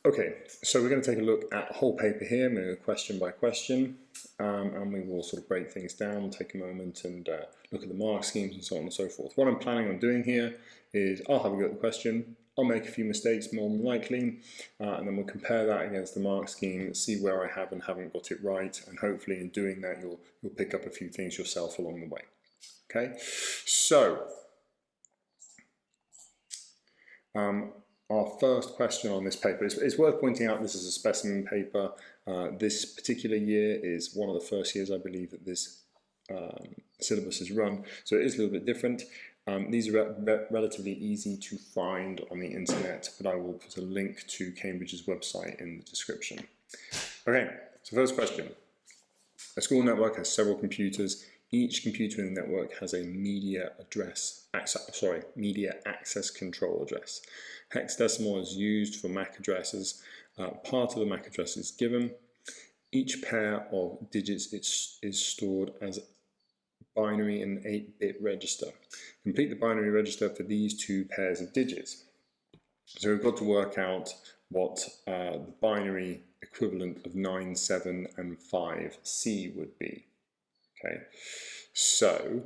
Okay, so we're going to take a look at the whole paper here, maybe question by question, and we will sort of break things down, take a moment and look at the mark schemes and so on and so forth. What I'm planning on doing here is I'll have a go at the question, I'll make a few mistakes more than likely, and then we'll compare that against the mark scheme, see where I have and haven't got it right, and hopefully in doing that you'll pick up a few things yourself along the way. Okay, so our first question on this paper is worth pointing out this is a specimen paper. This particular year is one of the first years I believe that this syllabus is run, so it is a little bit different. These are relatively easy to find on the internet, but I will put a link to Cambridge's website in the description. Okay, so first question. A school network has several computers. Each computer in the network has a media access control address. Hexadecimal is used for MAC addresses. Part of the MAC address is given. Each pair of digits is stored as binary in an 8-bit register. Complete the binary register for these two pairs of digits. So we've got to work out what the binary equivalent of 9, 7 and 5C would be. Okay, so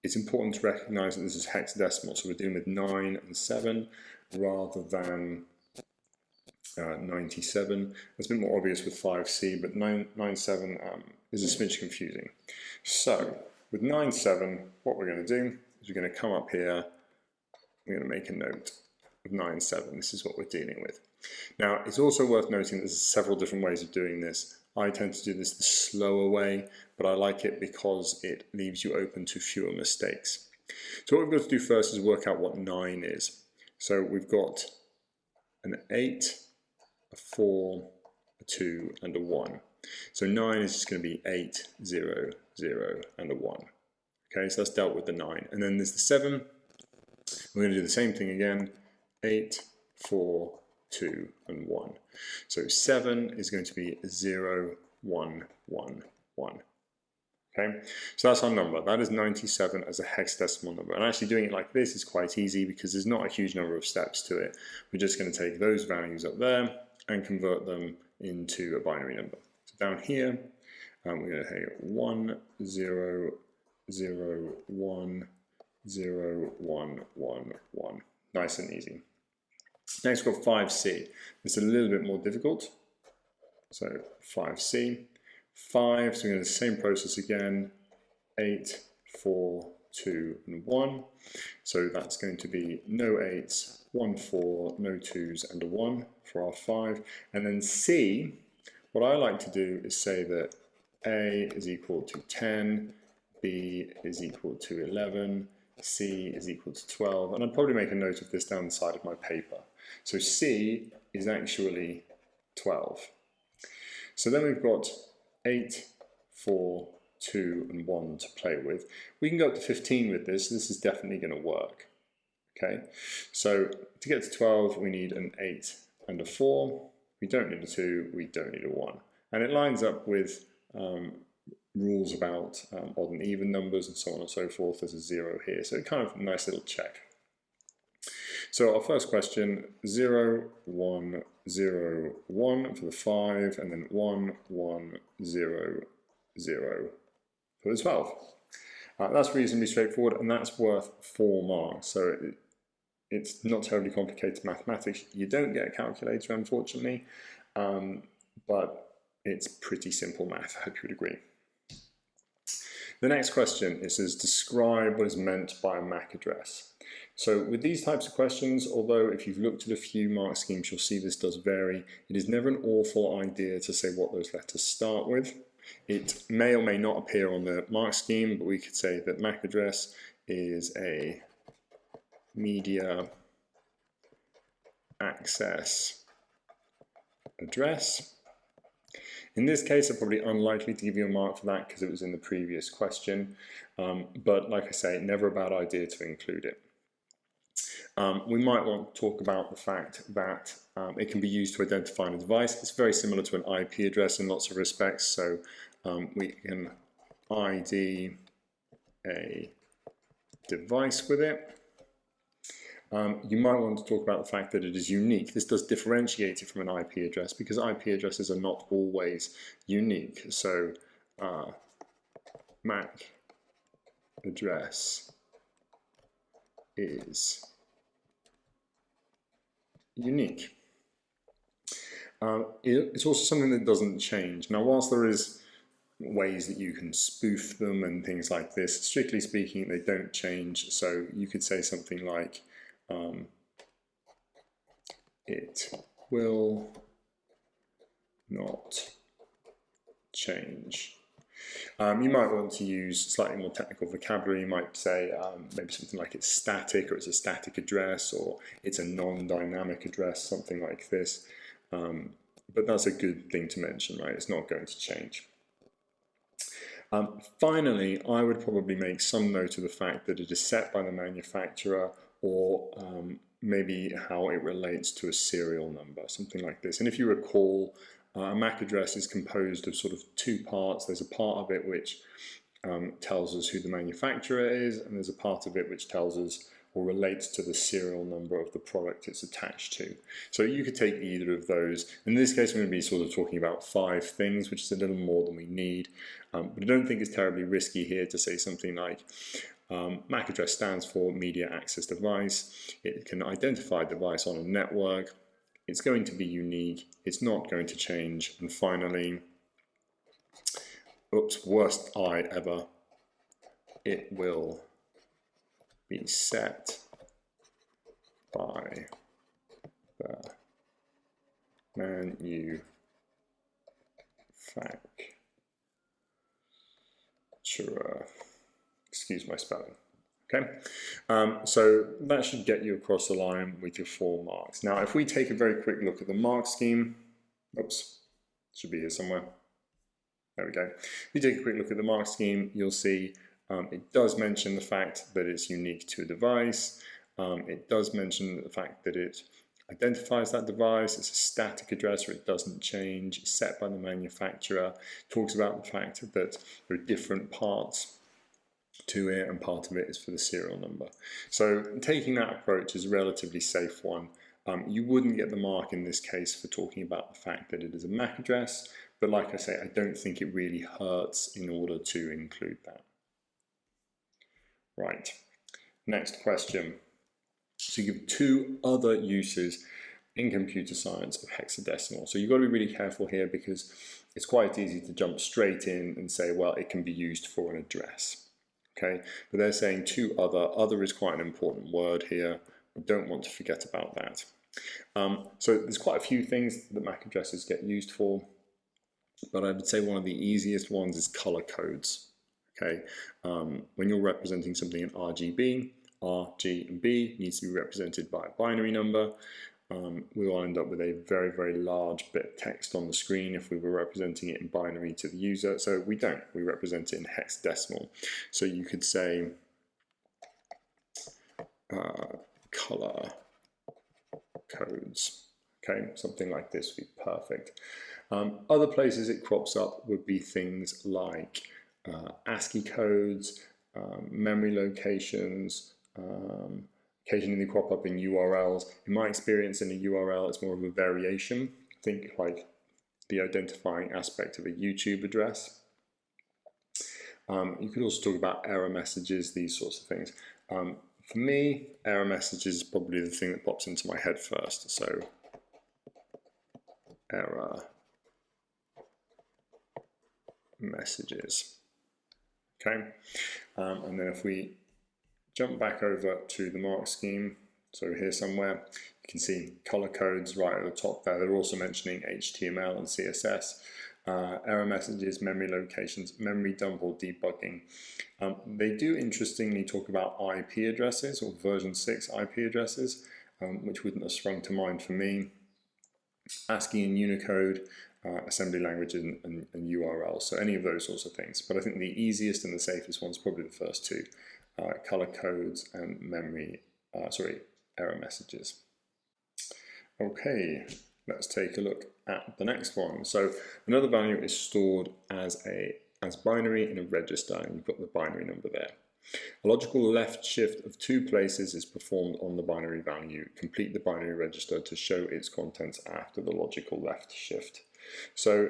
it's important to recognize that this is hexadecimal, so we're dealing with 9 and 7 rather than 97. It's a bit more obvious with 5C, but 97 is a smidge confusing. So with 97, what we're going to do is we're going to come up here, we're going to make a note of 97. This is what we're dealing with. Now, it's also worth noting that there's several different ways of doing this. I tend to do this the slower way, but I like it because it leaves you open to fewer mistakes. So what we've got to do first is work out what 9 is. So we've got an 8, a 4, a 2 and a 1. So 9 is just going to be 8, 0, 0 and a 1. Okay, so that's dealt with the 9. And then there's the 7. We're going to do the same thing again. 8, 4, 2 and 1. So 7 is going to be 0, 1, 1, 1. Okay, so that's our number. That is 97 as a hexadecimal number. And actually doing it like this is quite easy because there's not a huge number of steps to it. We're just going to take those values up there and convert them into a binary number. So down here, we're going to take 1, 0, 0, 1, 0, 1, 1, 1. Nice and easy. Next we've got 5C. It's a little bit more difficult. So 5C. 5, so we're going to do the same process again. 8, 4, 2 and 1. So that's going to be no 8s, 1 4, no 2s and a 1 for our 5. And then C, what I like to do is say that A is equal to 10, B is equal to 11, C is equal to 12, and I'd probably make a note of this down the side of my paper. So C is actually 12. So then we've got 8, 4, 2 and 1 to play with. We can go up to 15 with this. This is definitely going to work. Okay, so to get to 12 we need an 8 and a 4. We don't need a 2, we don't need a 1. And it lines up with rules about odd and even numbers and so on and so forth. There's a 0 here, so kind of a nice little check. So our first question, 0, 1, 0, 1 for the 5, and then 1, 1, 0, 0 for the 12. That's reasonably straightforward, and that's worth 4 marks. So it's not terribly complicated mathematics. You don't get a calculator, unfortunately, but it's pretty simple math, I hope you would agree. The next question, it says, describe what is meant by a MAC address. So with these types of questions, although if you've looked at a few mark schemes, you'll see this does vary. It is never an awful idea to say what those letters start with. It may or may not appear on the mark scheme, but we could say that MAC address is a media access address. In this case, I'm probably unlikely to give you a mark for that because it was in the previous question, but like I say, never a bad idea to include it. We might want to talk about the fact that it can be used to identify a device. It's very similar to an IP address in lots of respects, so we can ID a device with it. you might want to talk about the fact that it is unique. This does differentiate it from an IP address because IP addresses are not always unique. So MAC address is unique. It's also something that doesn't change. Now, whilst there is ways that you can spoof them and things like this, strictly speaking, they don't change. So you could say something like, it will not change. You might want to use slightly more technical vocabulary. You might say maybe something like it's static, or it's a static address, or it's a non-dynamic address, something like this. But that's a good thing to mention, right? It's not going to change. Finally, I would probably make some note of the fact that it is set by the manufacturer, or maybe how it relates to a serial number, something like this. And if you recall, a MAC address is composed of sort of two parts. There's a part of it which tells us who the manufacturer is, and there's a part of it which tells us or relates to the serial number of the product it's attached to. So you could take either of those. In this case, I'm going to be sort of talking about 5 things, which is a little more than we need. But I don't think it's terribly risky here to say something like MAC address stands for Media Access Device. It can identify a device on a network. It's going to be unique. It's not going to change. And finally, oops, worst I ever, it will be set by the manufacturer. Excuse my spelling. Okay, so that should get you across the line with your 4 marks. Now, if we take a very quick look at the mark scheme, oops, should be here somewhere. There we go. If you take a quick look at the mark scheme, you'll see it does mention the fact that it's unique to a device. It does mention the fact that it identifies that device. It's a static address, or it doesn't change. It's set by the manufacturer. It talks about the fact that there are different parts to it, and part of it is for the serial number. So taking that approach is a relatively safe one. You wouldn't get the mark in this case for talking about the fact that it is a MAC address, but like I say, I don't think it really hurts in order to include that. Right, next question. So you give 2 other uses in computer science of hexadecimal. So you've got to be really careful here, because it's quite easy to jump straight in and say, well, it can be used for an address. Okay, but they're saying 2 other. Other is quite an important word here. We don't want to forget about that. So there's quite a few things that MAC addresses get used for, but I would say one of the easiest ones is color codes. Okay, when you're representing something in RGB, R, G, and B needs to be represented by a binary number. We will end up with a very, very large bit of text on the screen if we were representing it in binary to the user. So we don't. We represent it in hexadecimal. So you could say color codes. Okay, something like this would be perfect. Other places it crops up would be things like ASCII codes, memory locations, occasionally they crop up in URLs. In my experience, in a URL, it's more of a variation. Think like the identifying aspect of a YouTube address. You could also talk about error messages, these sorts of things. For me, error messages is probably the thing that pops into my head first. So, error messages. Okay, and then if we jump back over to the mark scheme, so here somewhere, you can see color codes right at the top there. They're also mentioning HTML and CSS, error messages, memory locations, memory dump or debugging. They do interestingly talk about IP addresses, or version 6 IP addresses, which wouldn't have sprung to mind for me. ASCII and Unicode, assembly language and URL, so any of those sorts of things. But I think the easiest and the safest one's probably the first 2. Color codes and error messages. Okay, let's take a look at the next one. So another value is stored as binary in a register, and you've got the binary number there. A logical left shift of 2 places is performed on the binary value. Complete the binary register to show its contents after the logical left shift. So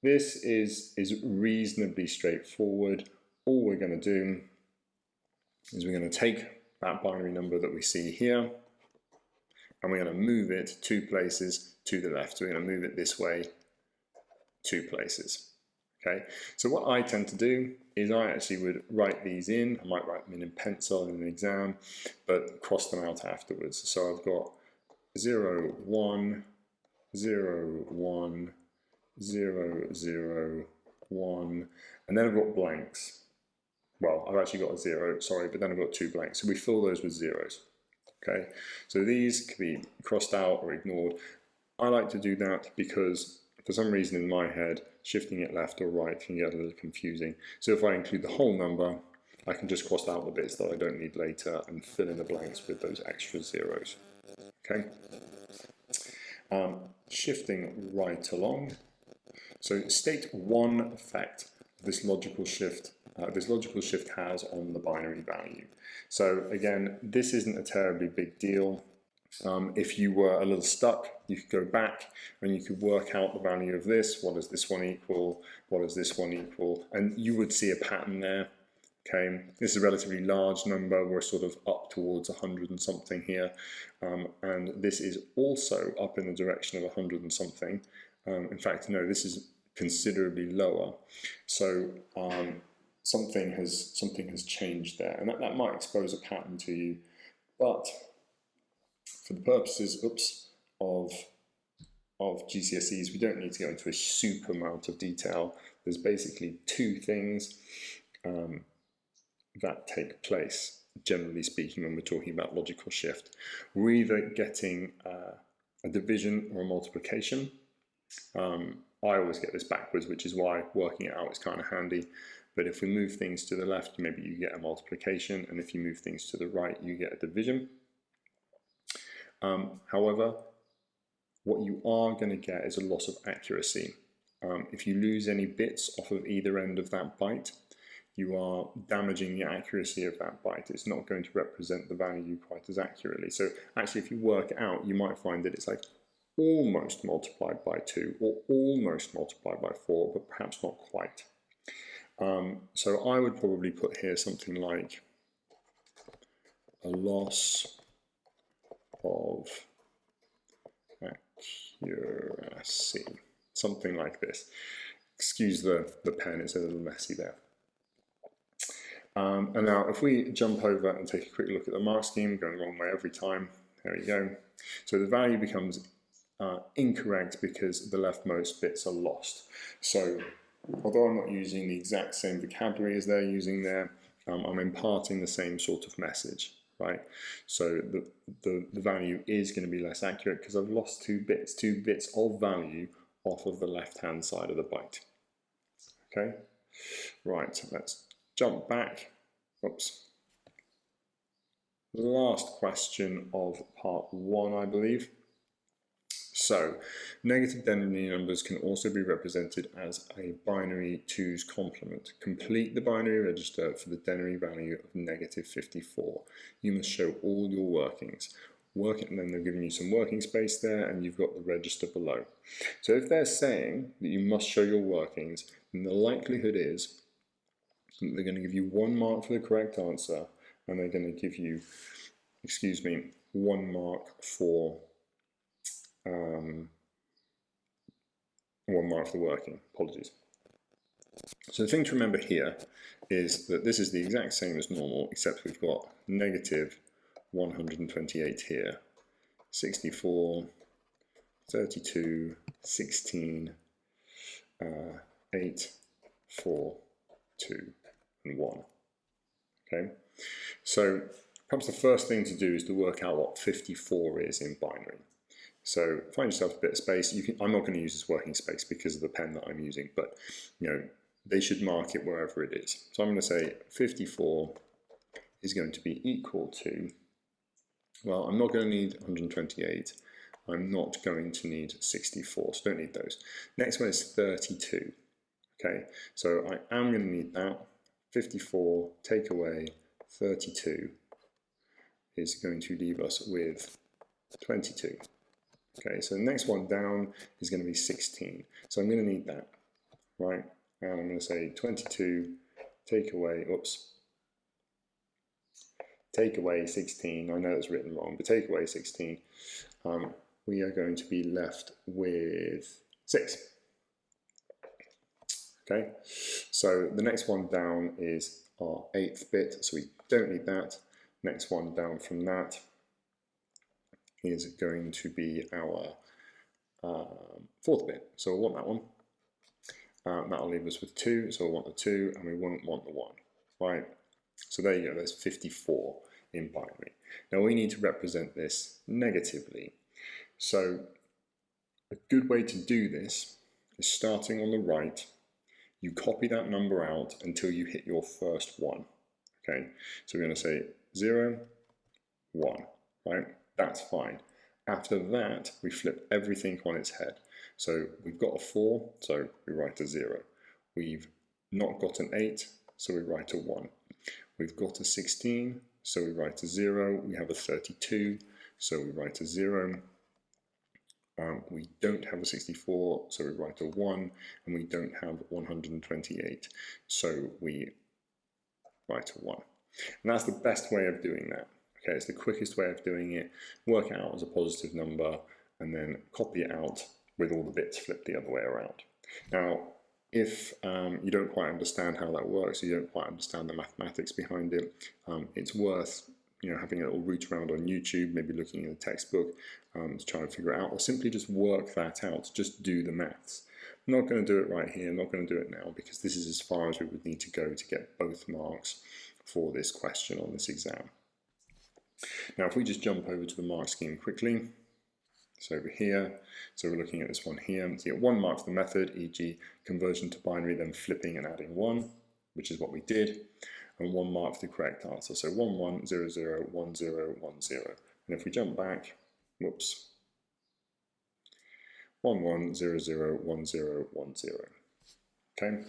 this is reasonably straightforward. All we're going to do is we're going to take that binary number that we see here, and we're going to move it 2 places to the left. So we're going to move it this way 2 places. Okay, so what I tend to do is I actually would write these in. I might write them in pencil in an exam, but cross them out afterwards. So I've got 0, 1, 0, 1, 0, 0, 1, and then I've got blanks. Well, I've actually got a 0, sorry, but then I've got 2 blanks. So we fill those with zeros. Okay, so these can be crossed out or ignored. I like to do that because for some reason in my head, shifting it left or right can get a little confusing. So if I include the whole number, I can just cross out the bits that I don't need later and fill in the blanks with those extra zeros. Okay. Shifting right along. So state one effect this logical shift has on the binary value. So again, this isn't a terribly big deal. If you were a little stuck, you could go back and you could work out the value of this. What does this one equal? What does this one equal? And you would see a pattern there. Okay, this is a relatively large number. We're sort of up towards 100 and something here. And this is also up in the direction of 100 and something. In fact, no, this is considerably lower. So something has changed there. And that might expose a pattern to you. But for the purposes of GCSEs, we don't need to go into a super amount of detail. There's basically 2 things that take place, generally speaking, when we're talking about logical shift. We're either getting a division or a multiplication. I always get this backwards, which is why working it out is kind of handy. But if we move things to the left, maybe you get a multiplication, and if you move things to the right, you get a division. However, what you are going to get is a loss of accuracy. If you lose any bits off of either end of that byte, you are damaging the accuracy of that byte. It's not going to represent the value quite as accurately. So actually, if you work it out, you might find that it's like almost multiplied by 2 or almost multiplied by 4, but perhaps not quite. So I would probably put here something like a loss of accuracy, something like this. Excuse the pen, it's a little messy there. And now if we jump over and take a quick look at the mark scheme, going the wrong way every time, there we go. So the value becomes incorrect because the leftmost bits are lost. So although I'm not using the exact same vocabulary as they're using there, I'm imparting the same sort of message, right? So the value is going to be less accurate because I've lost 2 bits of value off of the left-hand side of the byte. Okay, right, let's jump back. Oops. Last question of part 1, I believe. So, negative denary numbers can also be represented as a binary 2's complement. Complete the binary register for the denary value of negative 54. You must show all your workings. And then they're giving you some working space there, and you've got the register below. So if they're saying that you must show your workings, then the likelihood is that they're going to give you 1 mark for the correct answer, and they're going to give you, 1 mark for 1 mark for the working. Apologies. So the thing to remember here is that this is the exact same as normal, except we've got negative 128 here, 64, 32, 16, 8, 4, 2, and 1. Okay, so perhaps the first thing to do is to work out what 54 is in binary. So find yourself a bit of space. I'm not going to use this working space because of the pen that I'm using, but they should mark it wherever it is. So I'm going to say 54 is going to be equal to, well, I'm not going to need 128. I'm not going to need 64, so don't need those. Next one is 32. Okay, so I am going to need that. 54 take away 32 is going to leave us with 22. Okay, so the next one down is going to be 16. So I'm going to need that, right? And I'm going to say 22 take away, take away 16. I know it's written wrong, but take away 16. We are going to be left with 6. Okay, so the next one down is our 8th bit, so we don't need that. Next one down from that is going to be our 4th bit, so we'll want that one. That'll leave us with 2, so we'll want the 2, and we won't want the 1, right? So there you go, there's 54 in binary. Now we need to represent this negatively. So a good way to do this is starting on the right, you copy that number out until you hit your first 1. Okay, so we're going to say 0, 1, right? That's fine. After that, we flip everything on its head. So we've got a 4, so we write a 0. We've not got an 8, so we write a 1. We've got a 16, so we write a 0. We have a 32, so we write a 0. We don't have a 64, so we write a 1, and we don't have 128, so we write a 1. And that's the best way of doing that. Okay, it's the quickest way of doing it. Work it out as a positive number, and then copy it out with all the bits flipped the other way around. Now, if you don't quite understand how that works, you don't quite understand the mathematics behind it, it's worth having a little root around on YouTube, maybe looking in a textbook to try and figure it out, or simply just work that out, just do the maths. I'm not going to do it right here, I'm not going to do it now, because this is as far as we would need to go to get both marks for this question on this exam. Now if we just jump over to the mark scheme quickly, so over here, so we're looking at this one here, so you get 1 mark for the method, e.g. conversion to binary, then flipping and adding 1, which is what we did, and 1 mark for the correct answer. So 1, 1, 0, 0, 1, 0, 1, 0. And if we jump back, whoops, 1, 1, 0, 0, 1, 0, 1, 0. Okay?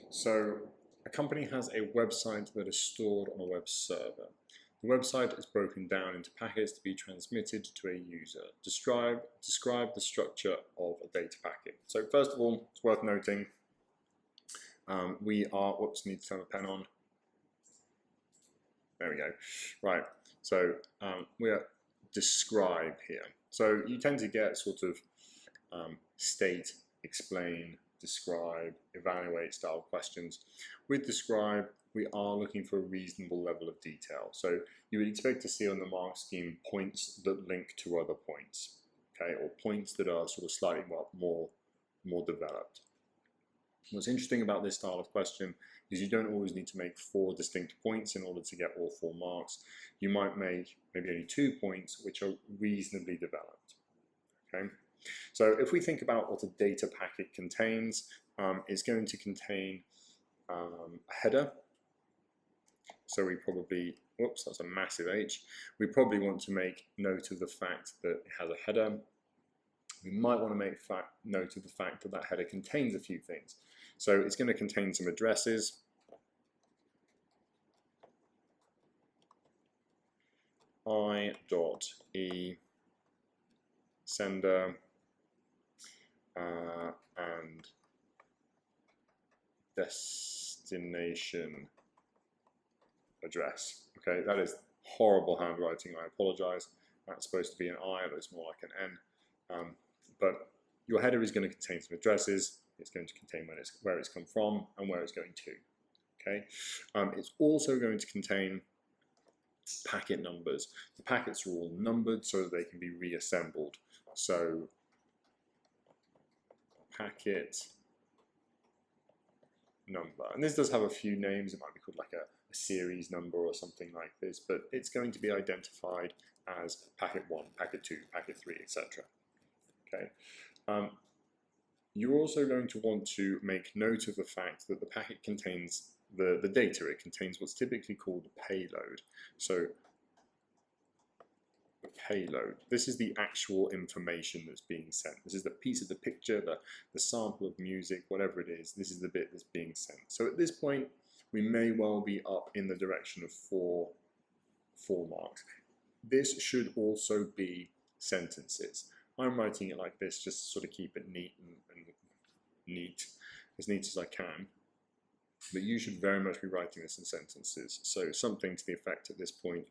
So a company has a website that is stored on a web server. The website is broken down into packets to be transmitted to a user. Describe the structure of a data packet. So first of all, it's worth noting we are, need to turn the pen on. There we go. Right, so we are describe here. So you tend to get sort of state, explain, describe, evaluate style questions. With describe, we are looking for a reasonable level of detail. So you would expect to see on the mark scheme points that link to other points, okay, or points that are sort of slightly more developed. What's interesting about this style of question is you don't always need to make 4 distinct points in order to get all 4 marks. You might make maybe only 2 points which are reasonably developed. Okay? So if we think about what a data packet contains, it's going to contain a header. So we probably, whoops, that's a massive H. We probably want to make note of the fact that it has a header. We might want to make note of the fact that that header contains a few things. So it's going to contain some addresses. I.e sender and destination address. Okay, that is horrible handwriting, I apologize. That's supposed to be an I, but it's more like an N. But your header is going to contain some addresses. It's going to contain where it's come from and where it's going to. Okay, it's also going to contain packet numbers. The packets are all numbered so that they can be reassembled. So packet number, and this does have a few names. It might be called like a series number or something like this, but it's going to be identified as packet 1, packet 2, packet 3, etc. Okay. You're also going to want to make note of the fact that the packet contains the data. It contains what's typically called a payload. So the payload, this is the actual information that's being sent. This is the piece of the picture, the sample of music, whatever it is. This is the bit that's being sent. So at this point, we may well be up in the direction of four marks. This should also be sentences. I'm writing it like this just to sort of keep it neat and neat as I can. But you should very much be writing this in sentences. So something to the effect at this point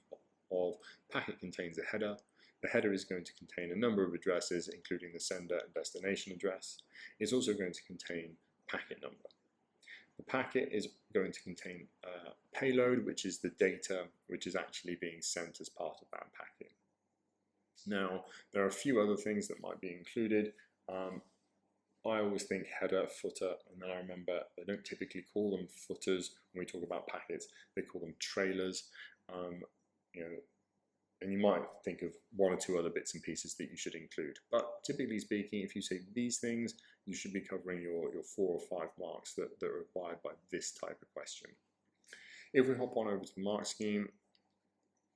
of packet contains a header. The header is going to contain a number of addresses, including the sender and destination address. It's also going to contain packet number. The packet is going to contain payload, which is the data which is actually being sent as part of that packet. Now, there are a few other things that might be included. I always think header, footer, and then I remember they don't typically call them footers when we talk about packets. They call them trailers. And you might think of one or two other bits and pieces that you should include. But typically speaking, if you say these things, you should be covering your 4 or 5 marks that are required by this type of question. If we hop on over to the mark scheme,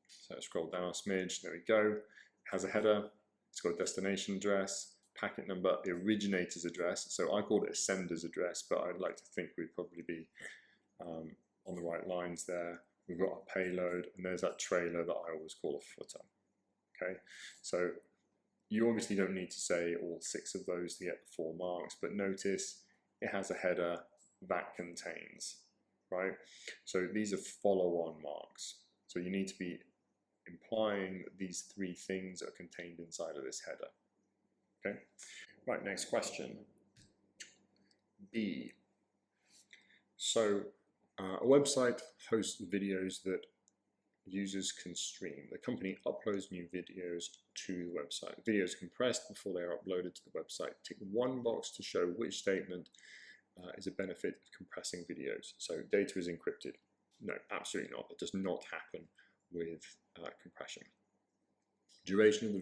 so scroll down a smidge, there we go. It has a header, it's got a destination address, packet number, the originator's address. So I called it a sender's address, but I'd like to think we'd probably be on the right lines there. We've got a payload, and there's that trailer that I always call a footer. Okay, so you obviously don't need to say all 6 of those to get the 4 marks, but notice it has a header that contains, right? So these are follow-on marks. So you need to be implying that these 3 things are contained inside of this header. Okay, right, next question. B. So a website hosts videos that users can stream. The company uploads new videos to the website. Videos are compressed before they are uploaded to the website. Tick one box to show which statement is a benefit of compressing videos. So data is encrypted. No, absolutely not. It does not happen with compression. Duration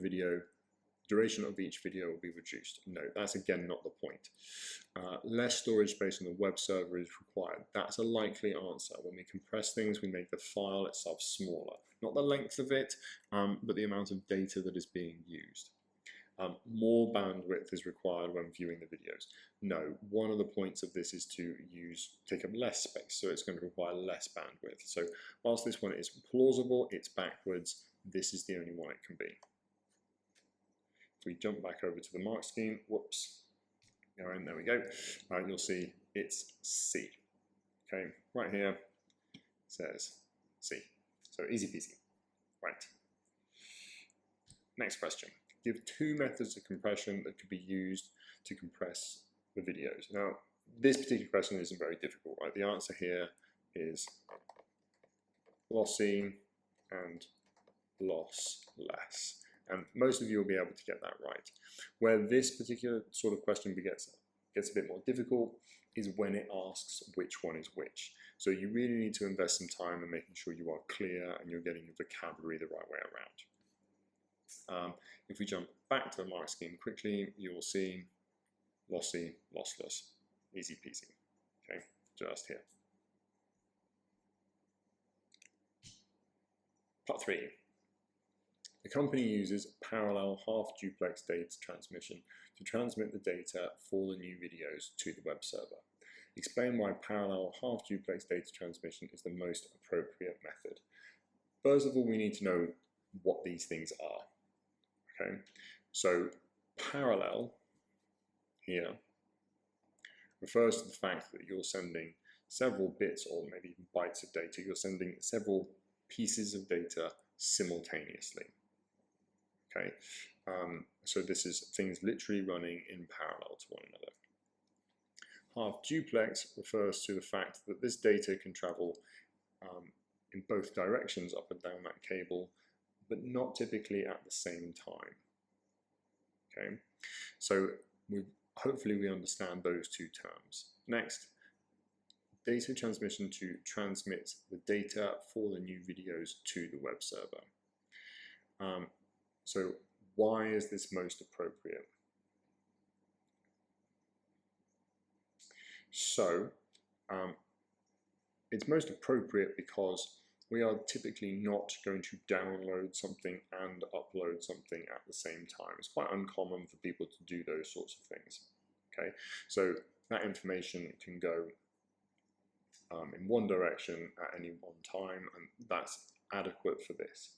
of each video will be reduced. No, that's again not the point. Less storage space on the web server is required. That's a likely answer. When we compress things, we make the file itself smaller. Not the length of it, but the amount of data that is being used. More bandwidth is required when viewing the videos. No, one of the points of this is to take up less space, so it's going to require less bandwidth. So whilst this one is plausible, it's backwards. This is the only one it can be. If we jump back over to the mark scheme, whoops, and there we go, you'll see it's C. Okay, right here it says C. So easy peasy. Right. Next question. Give 2 methods of compression that could be used to compress the videos. Now, this particular question isn't very difficult, right? The answer here is lossy and lossless. And most of you will be able to get that right. Where this particular sort of question gets a bit more difficult is when it asks which one is which. So you really need to invest some time in making sure you are clear and you're getting your vocabulary the right way around. If we jump back to the mark scheme quickly, you will see lossy, lossless, easy peasy. Okay, just here. Part 3. The company uses parallel half-duplex data transmission to transmit the data for the new videos to the web server. Explain why parallel half-duplex data transmission is the most appropriate method. First of all, we need to know what these things are. Okay, so parallel here refers to the fact that you're sending several bits or maybe even bytes of data. You're sending several pieces of data simultaneously. Okay, so this is things literally running in parallel to one another. Half duplex refers to the fact that this data can travel in both directions up and down that cable, but not typically at the same time. Okay, so hopefully we understand those 2 terms. Next, data transmission to transmit the data for the new videos to the web server. So why is this most appropriate? So it's most appropriate because we are typically not going to download something and upload something at the same time. It's quite uncommon for people to do those sorts of things. Okay, so that information can go in one direction at any one time, and that's adequate for this.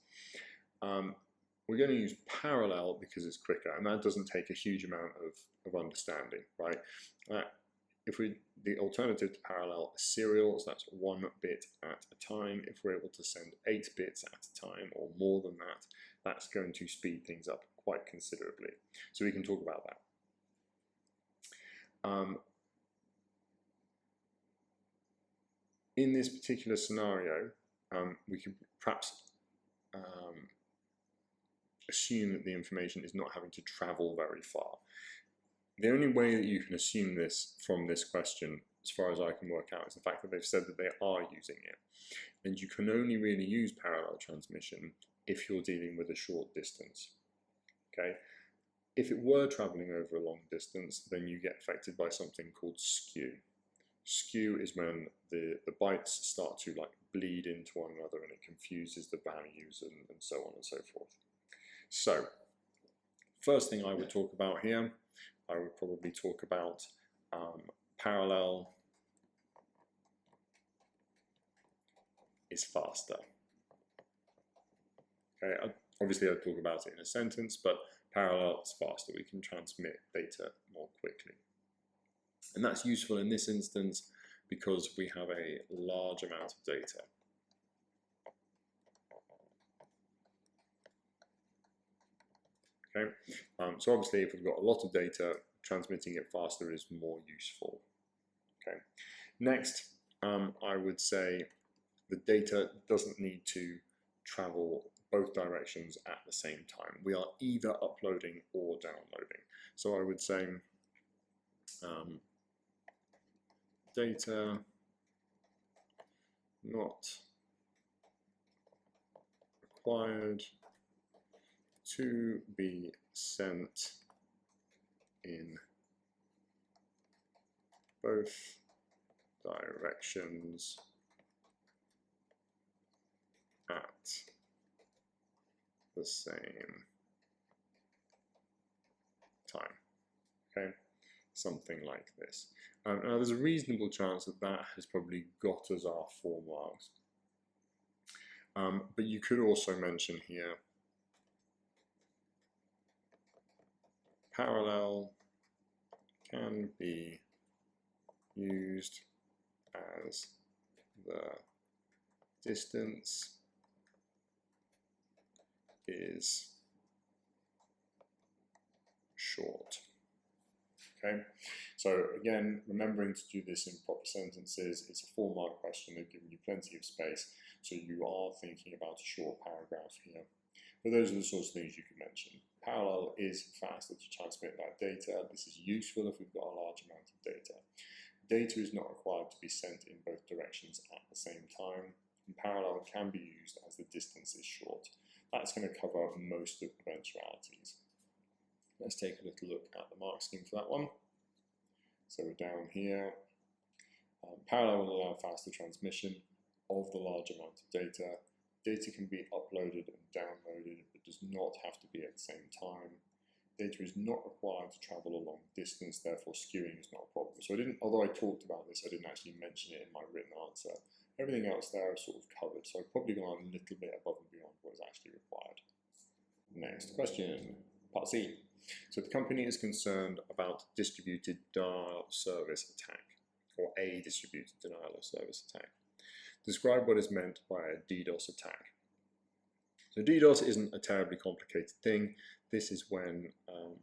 We're going to use parallel because it's quicker, and that doesn't take a huge amount of understanding, right? The alternative to parallel is serial, so that's 1 bit at a time. If we're able to send 8 bits at a time or more than that, that's going to speed things up quite considerably. So we can talk about that. In this particular scenario, we could perhaps assume that the information is not having to travel very far. The only way that you can assume this from this question, as far as I can work out, is the fact that they've said that they are using it. And you can only really use parallel transmission if you're dealing with a short distance. Okay? If it were traveling over a long distance, then you get affected by something called skew. Skew is when the bytes start to bleed into one another, and it confuses the values and so on and so forth. So, first thing I would talk about here, I would probably talk about parallel is faster. Okay, obviously I'd talk about it in a sentence, but parallel is faster. We can transmit data more quickly. And that's useful in this instance because we have a large amount of data. Okay, so obviously if we've got a lot of data, transmitting it faster is more useful. Okay, next I would say the data doesn't need to travel both directions at the same time. We are either uploading or downloading. So I would say data not required to be sent in both directions at the same time. Okay, something like this. Now there's a reasonable chance that that has probably got us our 4 marks. But you could also mention here parallel can be used as the distance is short. Okay, so again, remembering to do this in proper sentences. It's a 4-mark question. They've given you plenty of space, so you are thinking about a short paragraph here. But those are the sorts of things you can mention. Parallel is faster to transmit that data. This is useful if we've got a large amount of data. Data is not required to be sent in both directions at the same time. And parallel can be used as the distance is short. That's going to cover most of the eventualities. Let's take a little look at the mark scheme for that one. So we're down here. Parallel will allow faster transmission of the large amount of data. Data can be uploaded and downloaded, but does not have to be at the same time. Data is not required to travel a long distance, therefore skewing is not a problem. So although I talked about this, I didn't actually mention it in my written answer. Everything else there I've sort of covered, so I've probably gone a little bit above and beyond what is actually required. Next question, part C. So the company is concerned about distributed denial of service attack, or a distributed denial of service attack. Describe what is meant by a DDoS attack. So DDoS isn't a terribly complicated thing. This is when a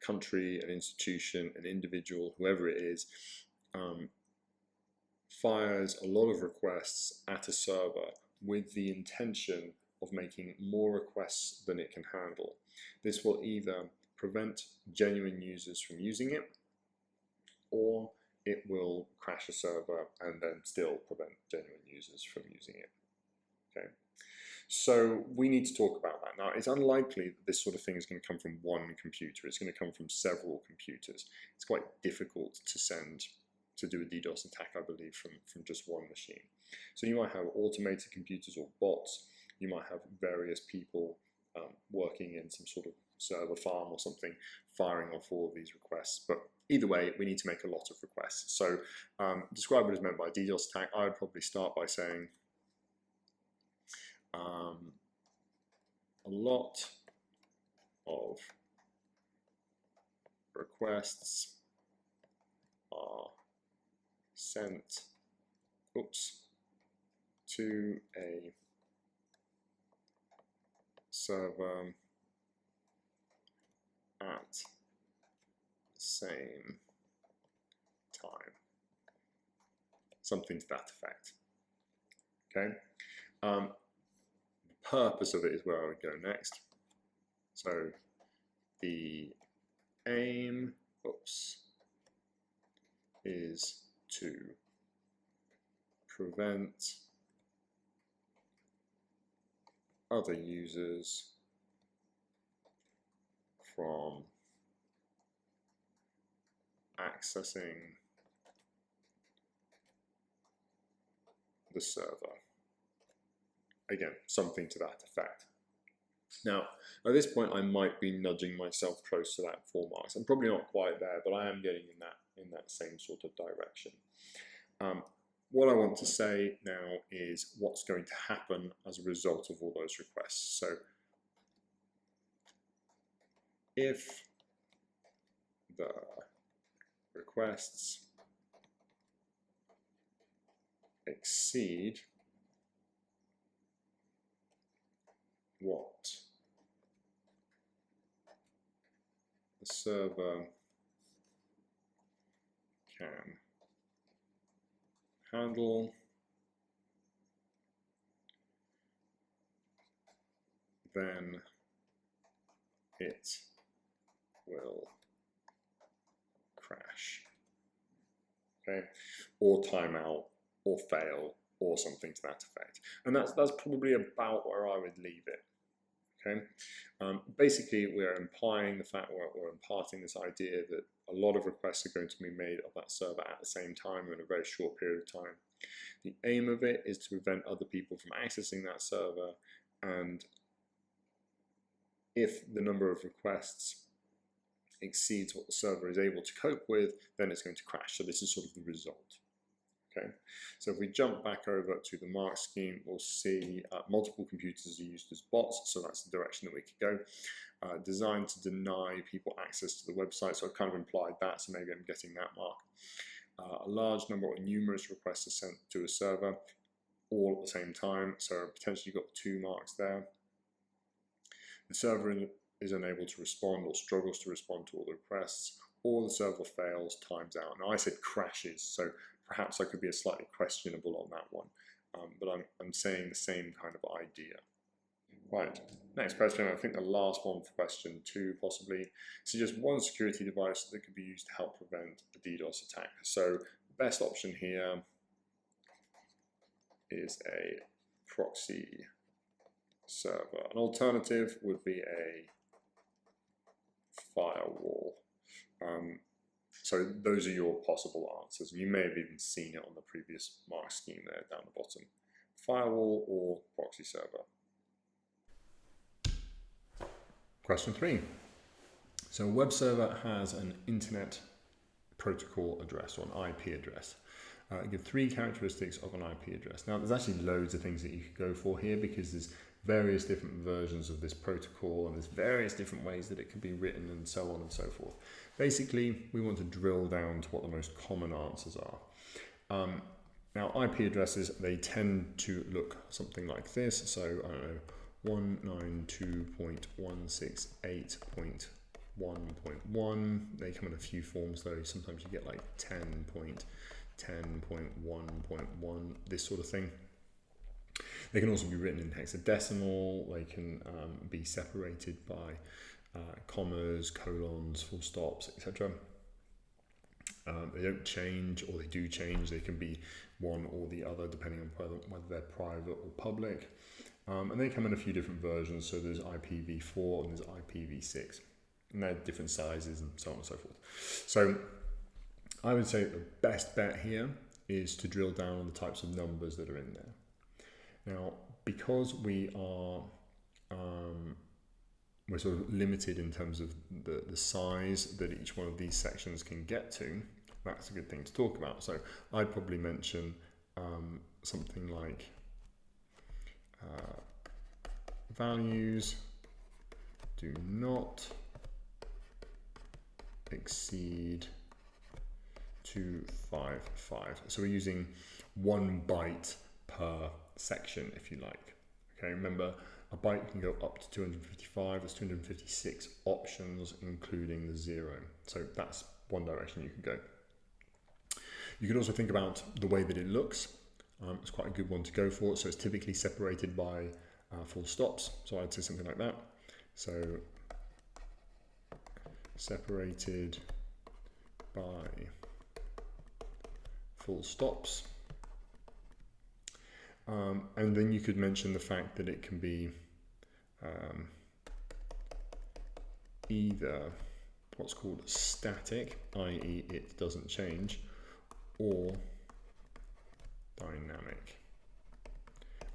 country, an institution, an individual, whoever it is, fires a lot of requests at a server with the intention of making more requests than it can handle. This will either prevent genuine users from using it, or it will crash a server and then still prevent genuine users from using it. Okay, so we need to talk about that. Now, it's unlikely that this sort of thing is going to come from one computer. It's going to come from several computers. It's quite difficult to do a DDoS attack, I believe, from just one machine. So you might have automated computers or bots. You might have various people working in some sort of server farm or something firing off all of these requests. But either way, we need to make a lot of requests. So describe what is meant by a DDoS attack. I would probably start by saying a lot of requests are sent to a server at the same time. Something to that effect. Okay. The purpose of it is where I would go next. So the aim, is to prevent other users from accessing the server. Again, something to that effect. Now, at this point, I might be nudging myself close to that 4 marks. I'm probably not quite there, but I am getting in that same sort of direction. What I want to say now is what's going to happen as a result of all those requests. So if the requests exceed what the server can handle, then it will crash, okay, or timeout, or fail, or something to that effect. And that's probably about where I would leave it. Okay. Basically, we're implying the fact we're imparting this idea that a lot of requests are going to be made of that server at the same time in a very short period of time. The aim of it is to prevent other people from accessing that server, and if the number of requests exceeds what the server is able to cope with, then it's going to crash. So this is sort of the result. Okay, so if we jump back over to the mark scheme, we'll see multiple computers are used as bots, so that's the direction that we could go. Designed to deny people access to the website, so I've kind of implied that, so maybe I'm getting that mark. A large number or numerous requests are sent to a server, all at the same time, so potentially got 2 marks there. The server is unable to respond or struggles to respond to all the requests, or the server fails, times out. Now I said crashes, so perhaps I could be a slightly questionable on that one, but I'm saying the same kind of idea. Right, next question, I think the last one for question 2 possibly. Suggest one security device that could be used to help prevent a DDoS attack. So the best option here is a proxy server. An alternative would be a firewall. So those are your possible answers. You may have even seen it on the previous mark scheme there down the bottom. Firewall or proxy server. Question 3. So a web server has an internet protocol address or an IP address. Give 3 characteristics of an IP address. Now there's actually loads of things that you could go for here because there's various different versions of this protocol and there's various different ways that it can be written and so on and so forth. Basically, we want to drill down to what the most common answers are. Now IP addresses, they tend to look something like this. So I don't know, 192.168.1.1. They come in a few forms though. Sometimes you get like 10.10.1.1, this sort of thing. They can also be written in hexadecimal. They can be separated by commas, colons, full stops, etc. They don't change, or they do change. They can be one or the other depending on whether they're private or public. And they come in a few different versions. So there's IPv4 and there's IPv6, and they're different sizes and so on and so forth. So I would say the best bet here is to drill down on the types of numbers that are in there. Now, because we are we're sort of limited in terms of the size that each one of these sections can get to, that's a good thing to talk about. So I'd probably mention something like values do not exceed 255. So we're using 1 byte per section, if you like. Okay, remember, a byte can go up to 255. There's 256 options, including the 0. So that's one direction you can go. You could also think about the way that it looks. It's quite a good one to go for. So it's typically separated by full stops. So I'd say something like that. So separated by full stops. And then you could mention the fact that it can be either what's called static, i.e. it doesn't change, or dynamic,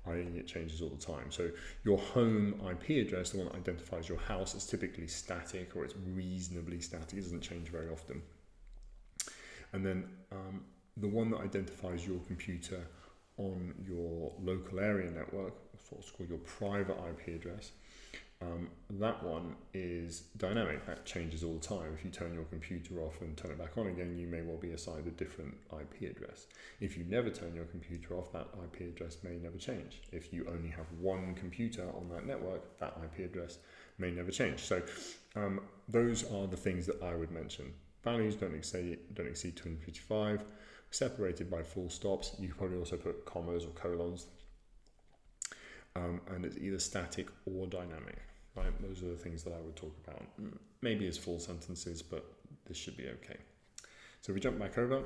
i.e. it changes all the time. So your home IP address, the one that identifies your house, is typically static, or it's reasonably static, it doesn't change very often. And then the one that identifies your computer on your local area network, what's called your private IP address, that one is dynamic. That changes all the time. If you turn your computer off and turn it back on again, you may well be assigned a different IP address. If you never turn your computer off, that IP address may never change. If you only have one computer on that network, that IP address may never change. So those are the things that I would mention. Values don't exceed 255, separated by full stops. You could probably also put commas or colons, and it's either static or dynamic. Right? Those are the things that I would talk about. Maybe as full sentences, but this should be okay. So if we jump back over,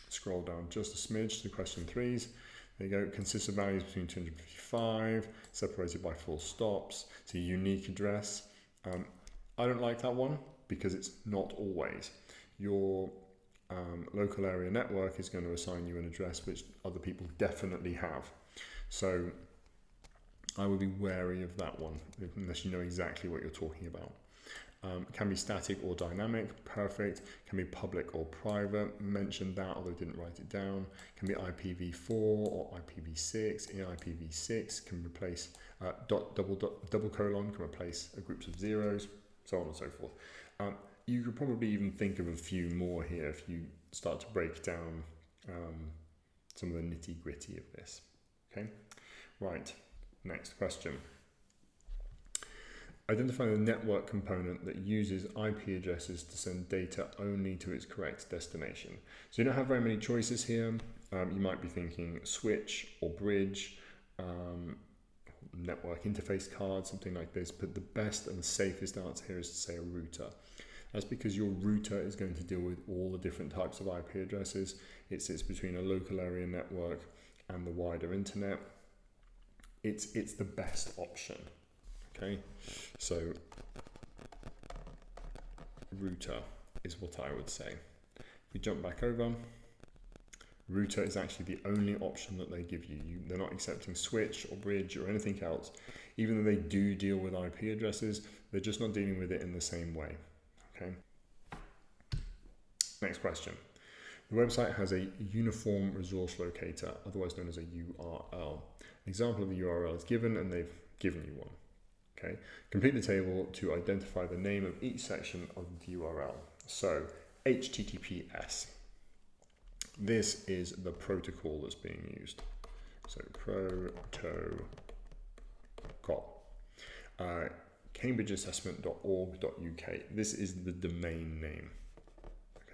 scroll down just a smidge to question 3s. There you go. Consists of values between 255, separated by full stops. It's a unique address. I don't like that one because it's not always. Your local area network is going to assign you an address which other people definitely have. So I would be wary of that one unless you know exactly what you're talking about. Can be static or dynamic, perfect. Can be public or private, mentioned that, although I didn't write it down. Can be IPv4 or IPv6. In IPv6 can replace double colon can replace groups of zeros, so on and so forth. You could probably even think of a few more here if you start to break down some of the nitty-gritty of this. Okay, right, next question. Identify the network component that uses IP addresses to send data only to its correct destination. So you don't have very many choices here. You might be thinking switch or bridge, network interface card, something like this, but the best and the safest answer here is to say a router. That's because your router is going to deal with all the different types of IP addresses. It sits between a local area network and the wider internet. It's the best option. Okay, so router is what I would say. If we jump back over, router is actually the only option that they give you. They're not accepting switch or bridge or anything else. Even though they do deal with IP addresses, they're just not dealing with it in the same way. Okay. Next question. The website has a uniform resource locator, otherwise known as a URL. An example of the URL is given, and they've given you one. Okay. Complete the table to identify the name of each section of the URL. So HTTPS. This is the protocol that's being used. So protocol. CambridgeAssessment.org.uk. This is the domain name.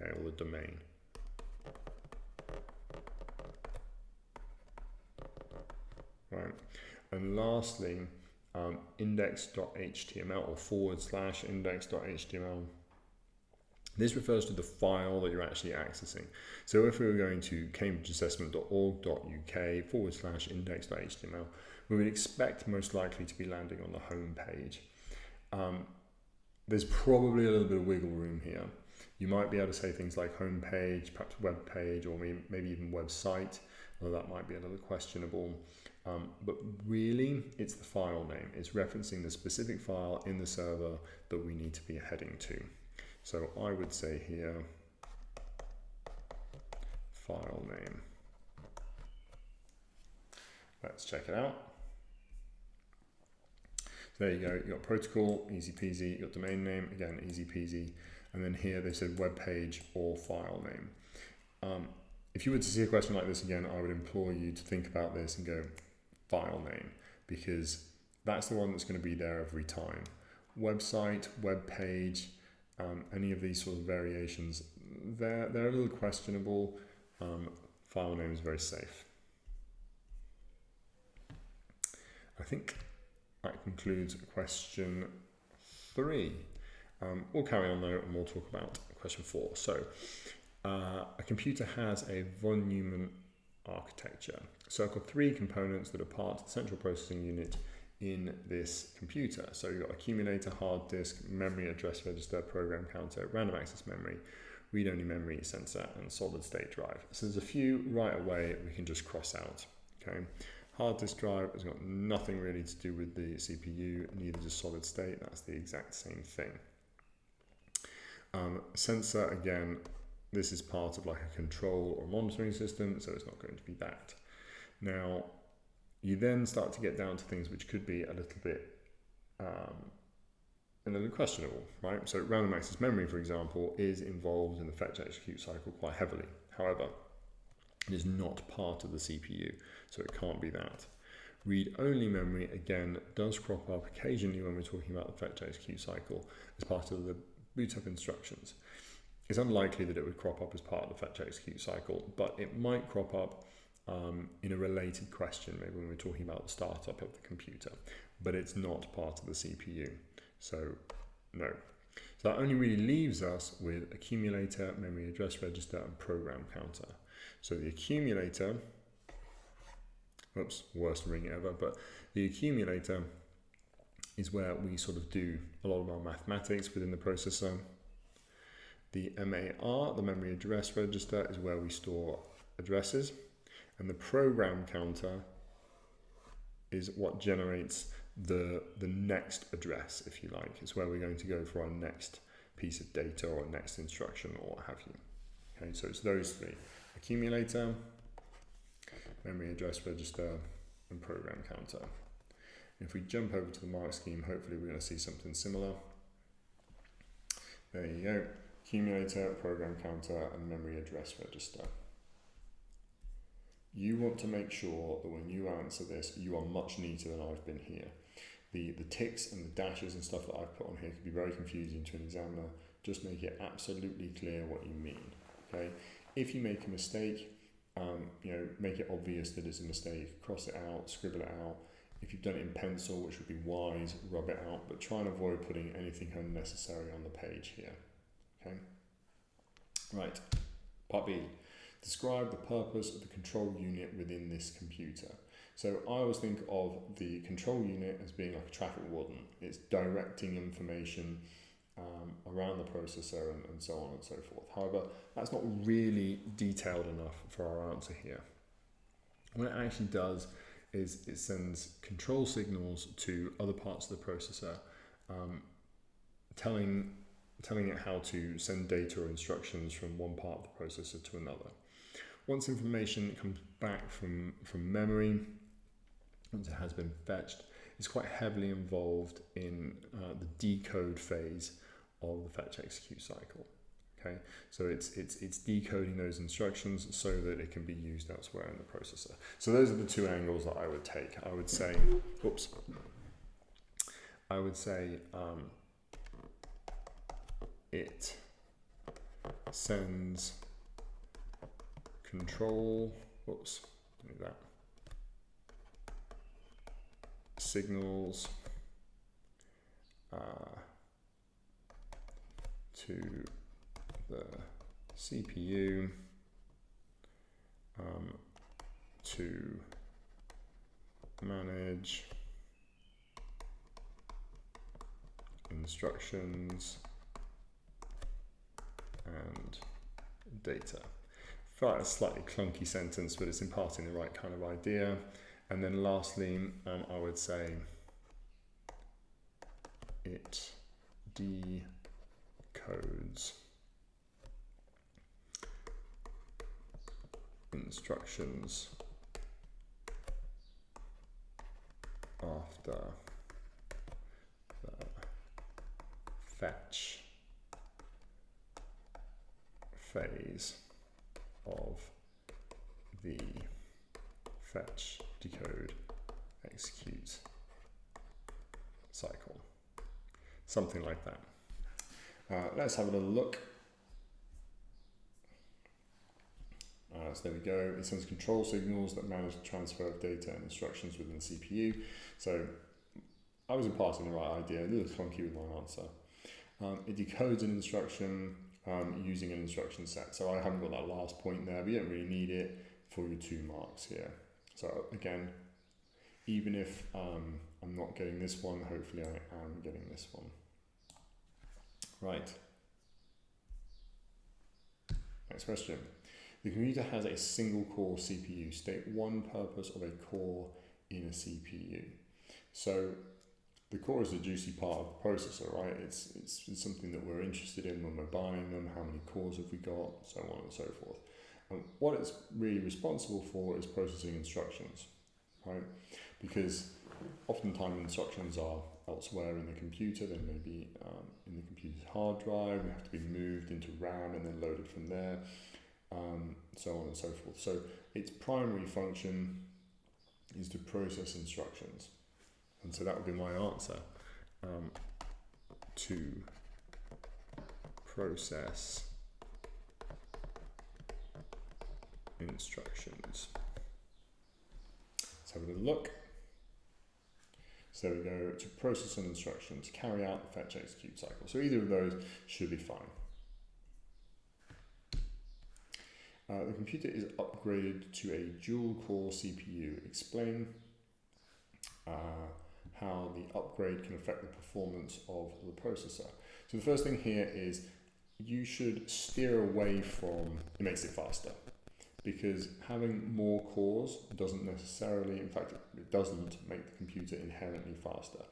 Okay, or the domain. Right. And lastly, index.html or / index.html. This refers to the file that you're actually accessing. So if we were going to cambridgeassessment.org.uk / index.html, we would expect most likely to be landing on the home page. There's probably a little bit of wiggle room here. You might be able to say things like home page, perhaps web page, or maybe even website, although that might be a little questionable. But really, it's the file name. It's referencing the specific file in the server that we need to be heading to. So I would say here, file name. Let's check it out. So there you go, you've got protocol, easy peasy, you've got domain name, again, easy peasy. And then here they said web page or file name. If you were to see a question like this again, I would implore you to think about this and go, file name, because that's the one that's going to be there every time. Website, web page, any of these sort of variations, they're a little questionable. File name is very safe. I think that concludes question 3. We'll carry on though and we'll talk about question 4. So a computer has a von Neumann architecture. Circle 3 components that are part of the central processing unit in this computer. So you've got accumulator, hard disk, memory address register, program counter, random access memory, read-only memory, sensor, and solid state drive. So there's a few right away we can just cross out. Okay, hard disk drive has got nothing really to do with the CPU, neither does solid state. That's the exact same thing. Sensor, again, this is part of like a control or monitoring system, so it's not going to be that. Now, you then start to get down to things which could be a little bit questionable, right? So random access memory, for example, is involved in the fetch execute cycle quite heavily. However, it is not part of the CPU, so it can't be that. Read-only memory, again, does crop up occasionally when we're talking about the fetch execute cycle as part of the boot up instructions. It's unlikely that it would crop up as part of the fetch execute cycle, but it might crop up in a related question, maybe when we're talking about the startup of the computer, but it's not part of the CPU, so no. So that only really leaves us with accumulator, memory address register, and program counter. So the accumulator, oops, worst ring ever, but the accumulator is where we sort of do a lot of our mathematics within the processor. The MAR, the memory address register, is where we store addresses. And the program counter is what generates the next address, if you like. It's where we're going to go for our next piece of data or next instruction or what have you. Okay, so it's those 3. Accumulator, memory address register, and program counter. If we jump over to the mark scheme, hopefully we're going to see something similar. There you go. Accumulator, program counter, and memory address register. You want to make sure that when you answer this, you are much neater than I've been here. The ticks and the dashes and stuff that I've put on here could be very confusing to an examiner. Just make it absolutely clear what you mean. Okay? If you make a mistake, make it obvious that it's a mistake. Cross it out, scribble it out. If you've done it in pencil, which would be wise, rub it out, but try and avoid putting anything unnecessary on the page here. Okay? Right, part B. Describe the purpose of the control unit within this computer. So I always think of the control unit as being like a traffic warden. It's directing information around the processor and so on and so forth. However, that's not really detailed enough for our answer here. What it actually does is it sends control signals to other parts of the processor, telling it how to send data or instructions from one part of the processor to another. Once information comes back from memory, once it has been fetched, it's quite heavily involved in the decode phase of the fetch execute cycle. Okay, so it's decoding those instructions so that it can be used elsewhere in the processor. So those are the 2 angles that I would take. I would say, it sends control, signals to the CPU to manage instructions and data. I feel like a slightly clunky sentence, but it's imparting the right kind of idea. And then lastly, I would say it decodes instructions after the fetch phase of the fetch, decode, execute cycle. Something like that. Let's have a little look. So there we go. It sends control signals that manage the transfer of data and instructions within the CPU. So I was imparting the right idea, a little clunky with my answer. It decodes an instruction using an instruction set. So I haven't got that last point there, but you don't really need it for your 2 marks here. So again, even if I'm not getting this one, hopefully I am getting this one. Right. Next question. The computer has a single core CPU. State one purpose of a core in a CPU. So the core is the juicy part of the processor, right? It's something that we're interested in when we're buying them. How many cores have we got? So on and so forth. And what it's really responsible for is processing instructions, right? Because oftentimes instructions are elsewhere in the computer. They may be in the computer's hard drive. They have to be moved into RAM and then loaded from there. So on and so forth. So its primary function is to process instructions. And so that would be my answer. To process instructions. Let's have a little look. So we go to process an instruction, to carry out the fetch execute cycle. So either of those should be fine. The computer is upgraded to a dual core CPU. Explain how the upgrade can affect the performance of the processor. So the first thing here is you should steer away from, it makes it faster, because having more cores doesn't necessarily, in fact it doesn't make the computer inherently faster.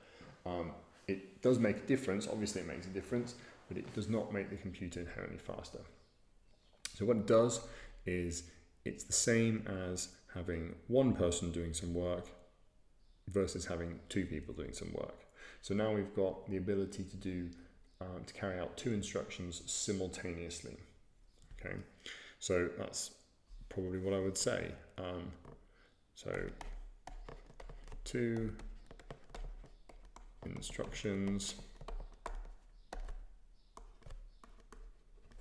It does make a difference, obviously it makes a difference, but it does not make the computer inherently faster. So what it does is it's the same as having one person doing some work versus having 2 people doing some work. So now we've got the ability to do to carry out 2 instructions simultaneously. Okay, so that's probably what I would say. So 2 instructions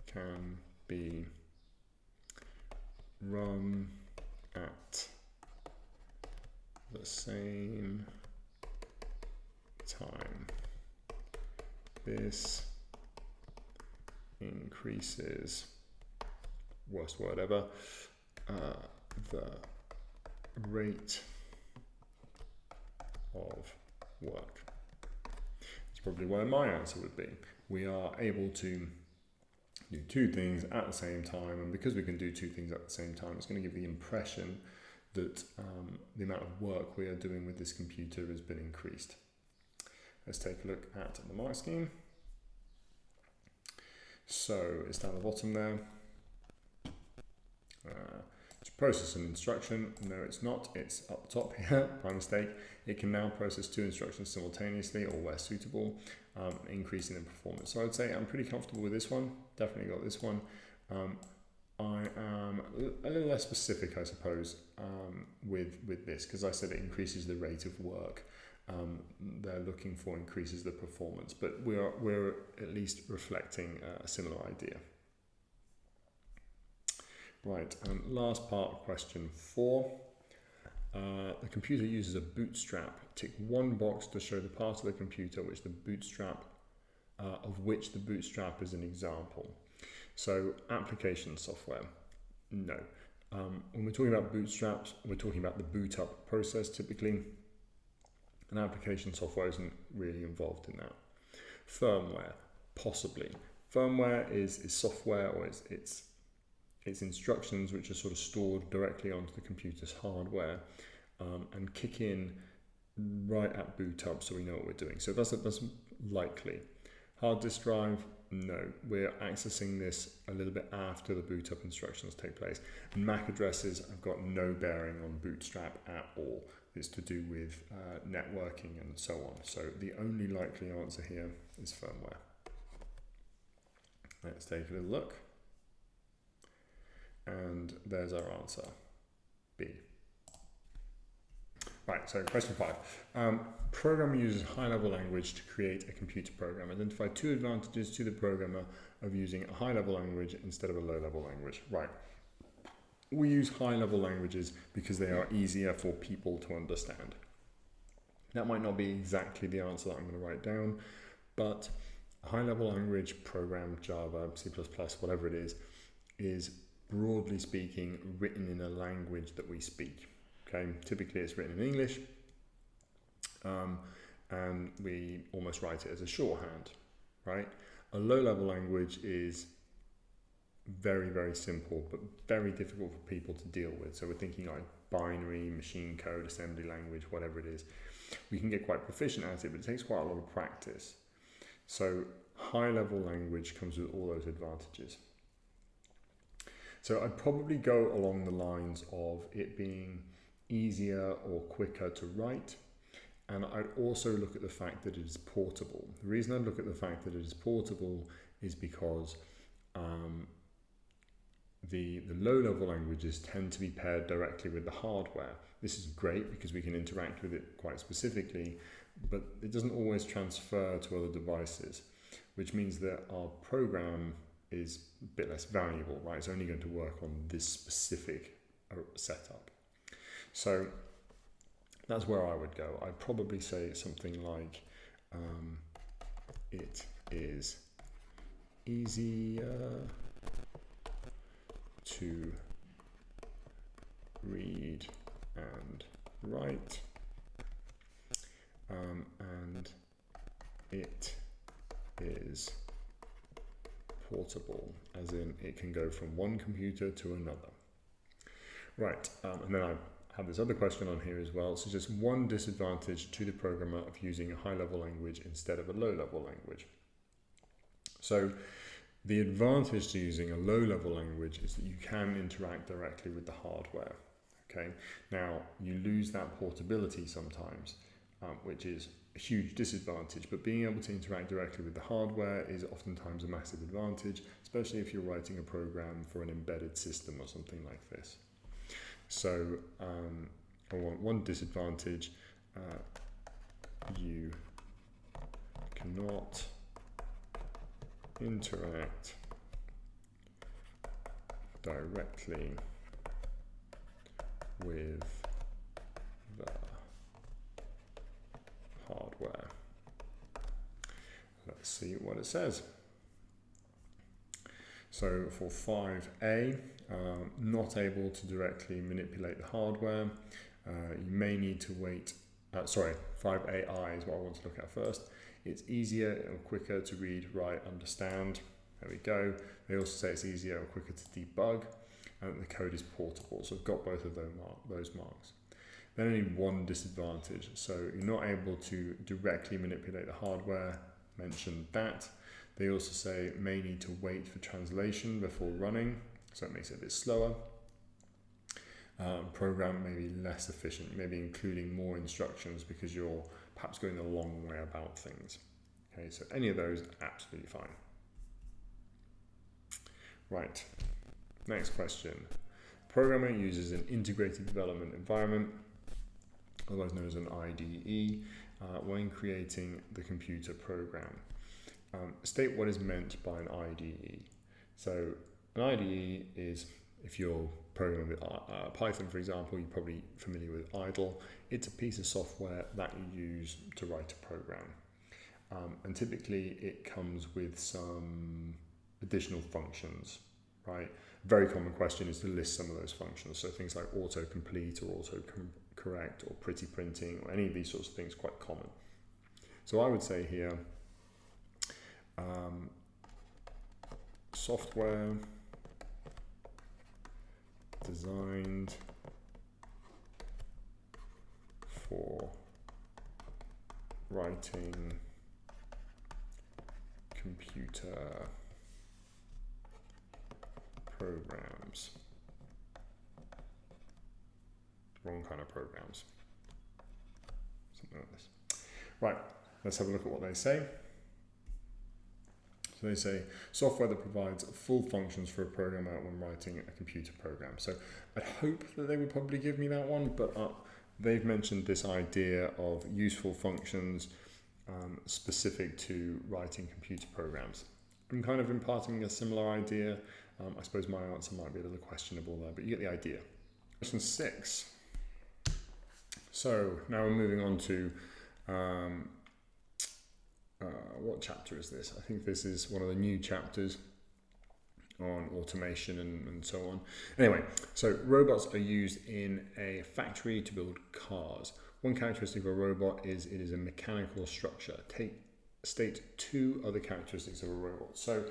can be run at the same time. This increases, worst word ever, the rate of work. That's probably where my answer would be. We are able to do 2 things at the same time, and because we can do 2 things at the same time, it's going to give the impression that the amount of work we are doing with this computer has been increased. Let's take a look at the mark scheme. So it's down the bottom there. To process an instruction, no it's not, it's up the top here, my mistake. It can now process 2 instructions simultaneously or where suitable, increasing in performance. So I'd say I'm pretty comfortable with this one, definitely got this one. I am a little less specific, I suppose, with this, because I said it increases the rate of work. They're looking for increases the performance, but we're at least reflecting a similar idea. Right, last part of question 4. The computer uses a bootstrap. Tick one box to show the part of the computer which the bootstrap, of which the bootstrap is an example. So application software, no. When we're talking about bootstraps, we're talking about the boot up process typically. And application software isn't really involved in that. Firmware, possibly. Firmware is software, or it's instructions which are sort of stored directly onto the computer's hardware. and kick in right at boot up so we know what we're doing. So that's likely. Hard disk drive, no. We're accessing this a little bit after the boot up instructions take place. And MAC addresses have got no bearing on Bootstrap at all. It's to do with networking and so on. So the only likely answer here is firmware. Let's take a little look. And there's our answer, B. Right, so question 5. Programmer uses high-level language to create a computer program. Identify 2 advantages to the programmer of using a high-level language instead of a low-level language. Right. We use high-level languages because they are easier for people to understand. That might not be exactly the answer that I'm going to write down, but a high-level language program, Java, C++, whatever it is broadly speaking written in a language that we speak. Okay, typically it's written in English, and we almost write it as a shorthand, right? A low-level language is very, very simple, but very difficult for people to deal with. So we're thinking like binary, machine code, assembly language, whatever it is. We can get quite proficient at it, but it takes quite a lot of practice. So high-level language comes with all those advantages. So I'd probably go along the lines of it being easier or quicker to write, and I'd also look at the fact that it is portable. The reason I look at the fact that it is portable is because the low-level languages tend to be paired directly with the hardware. This is great because we can interact with it quite specifically, but it doesn't always transfer to other devices, which means that our program is a bit less valuable, right? It's only going to work on this specific setup. So that's where I would go. I'd probably say something like it is easier to read and write, and it is portable, as in it can go from one computer to another. Right, and then I have this other question on here as well. So just one disadvantage to the programmer of using a high-level language instead of a low-level language. So the advantage to using a low-level language is that you can interact directly with the hardware. Okay, now you lose that portability sometimes, which is a huge disadvantage, but being able to interact directly with the hardware is oftentimes a massive advantage, especially if you're writing a program for an embedded system or something like this. So one disadvantage, you cannot interact directly with the hardware. Let's see what it says. So for 5A, not able to directly manipulate the hardware, you may need to wait, 5AI is what I want to look at first. It's easier or quicker to read, write, understand. There we go. They also say it's easier or quicker to debug, and the code is portable. So I've got both of those marks. Then only one disadvantage. So you're not able to directly manipulate the hardware, mentioned that. They also say may need to wait for translation before running, so it makes it a bit slower. Program may be less efficient, maybe including more instructions because you're perhaps going the long way about things. Okay, so any of those, absolutely fine. Right, next question. Programmer uses an integrated development environment, otherwise known as an IDE, when creating the computer program. State what is meant by an IDE. So an IDE is, if you're programming with Python, for example, you're probably familiar with idle. It's a piece of software that you use to write a program. And typically it comes with some additional functions, right? A very common question is to list some of those functions. So things like autocomplete or autocorrect or pretty printing or any of these sorts of things, quite common. So I would say here, software designed writing computer programs. Wrong kind of programs. Something like this. Right, let's have a look at what they say. So they say, software that provides full functions for a programmer when writing a computer program. So I'd hope that they would probably give me that one, but they've mentioned this idea of useful functions specific to writing computer programs. I'm kind of imparting a similar idea. I suppose my answer might be a little questionable there, but you get the idea. Question 6. So now we're moving on to what chapter is this? I think this is one of the new chapters on automation and so on. Anyway, so robots are used in a factory to build cars. One characteristic of a robot is it is a mechanical structure. State 2 other characteristics of a robot. So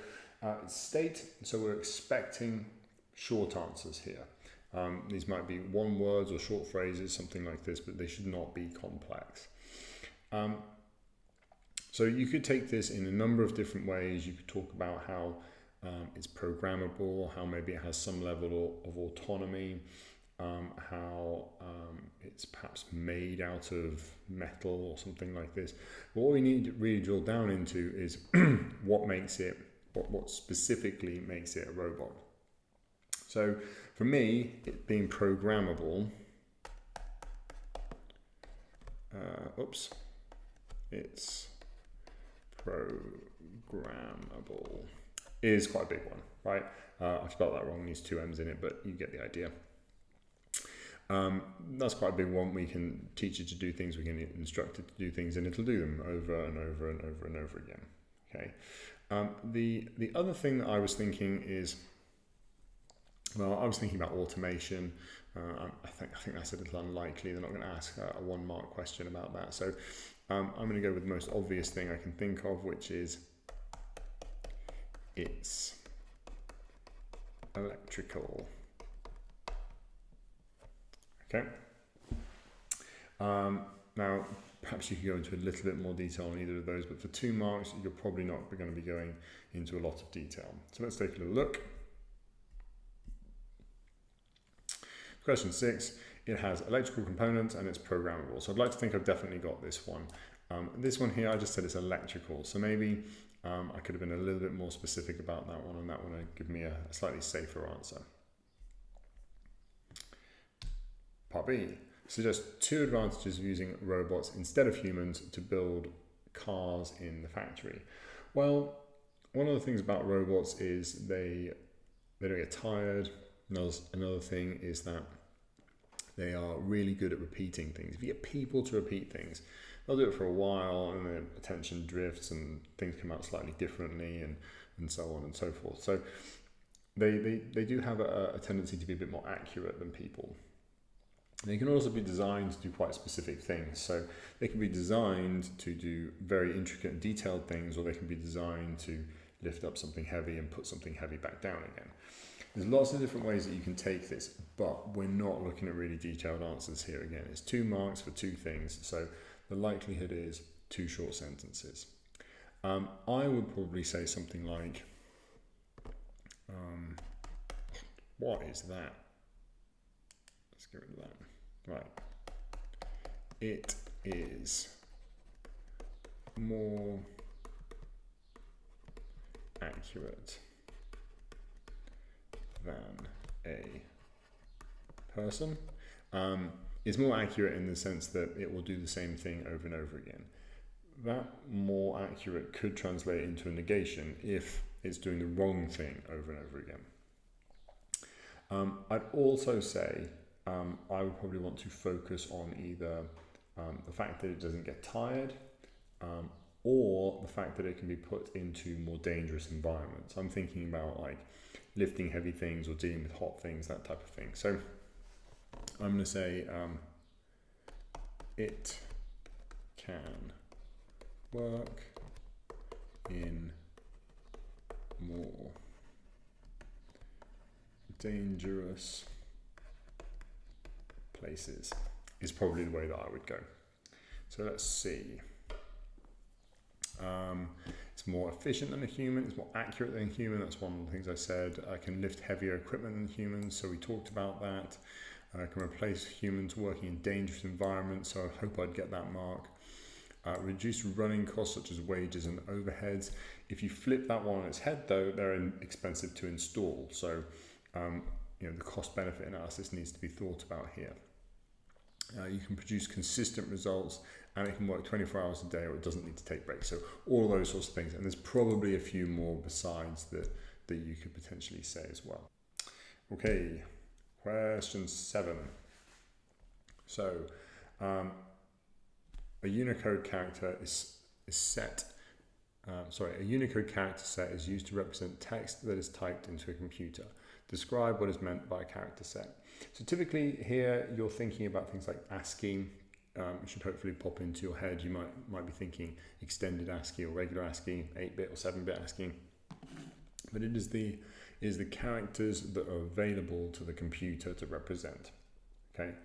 state, so we're expecting short answers here. These might be one words or short phrases, something like this, but they should not be complex. So you could take this in a number of different ways. You could talk about how it's programmable, how maybe it has some level of autonomy, how it's perhaps made out of metal or something like this. But what we need to really drill down into is what makes it, what specifically makes it a robot. So for me, it being programmable, it's programmable is quite a big one, right? I spelled that wrong, needs 2 M's in it, but you get the idea. That's quite a big one. We can teach it to do things, we can instruct it to do things, and it'll do them over and over and over and over again. Okay. The other thing that I was thinking is, well, I was thinking about automation. I think that's a little unlikely. They're not going to ask a 1-mark question about that. So I'm going to go with the most obvious thing I can think of, which is it's electrical. Okay. Now, perhaps you could go into a little bit more detail on either of those, but for 2 marks, you're probably not going to be going into a lot of detail. So let's take a little look. Question 6, it has electrical components and it's programmable. So I'd like to think I've definitely got this one. This one here, I just said it's electrical. So maybe I could have been a little bit more specific about that one, and that one would give me a slightly safer answer. Part B, suggest 2 advantages of using robots instead of humans to build cars in the factory. Well, one of the things about robots is they don't get tired. Another thing is that they are really good at repeating things. If you get people to repeat things, they'll do it for a while and their attention drifts and things come out slightly differently and so on and so forth. So they do have a tendency to be a bit more accurate than people. They can also be designed to do quite specific things. So they can be designed to do very intricate and detailed things, or they can be designed to lift up something heavy and put something heavy back down again. There's lots of different ways that you can take this, but we're not looking at really detailed answers here again. It's 2 marks for 2 things, so the likelihood is 2 short sentences. I would probably say something like, what is that? Let's get rid of that. Right. It is more accurate than a person. It's more accurate in the sense that it will do the same thing over and over again. That more accurate could translate into a negation if it's doing the wrong thing over and over again. I'd also say I would probably want to focus on either the fact that it doesn't get tired or the fact that it can be put into more dangerous environments. I'm thinking about like lifting heavy things or dealing with hot things, that type of thing. So I'm going to say it can work in more dangerous places is probably the way that I would go. So let's see. It's more efficient than a human, it's more accurate than a human. That's one of the things I said. I can lift heavier equipment than humans, so we talked about that. I can replace humans working in dangerous environments, so I hope I'd get that mark. Reduce running costs such as wages and overheads. If you flip that one on its head though, they're expensive to install, so the cost benefit analysis needs to be thought about here. You can produce consistent results, and it can work 24 hours a day, or it doesn't need to take breaks. So all of those sorts of things, and there's probably a few more besides that you could potentially say as well. Okay, question 7. So a Unicode character a Unicode character set is used to represent text that is typed into a computer. Describe what is meant by a character set. So typically here you're thinking about things like ASCII. It should hopefully pop into your head. You might be thinking extended ASCII or regular ASCII, 8-bit or 7-bit ASCII. But it is the characters that are available to the computer to represent. Okay,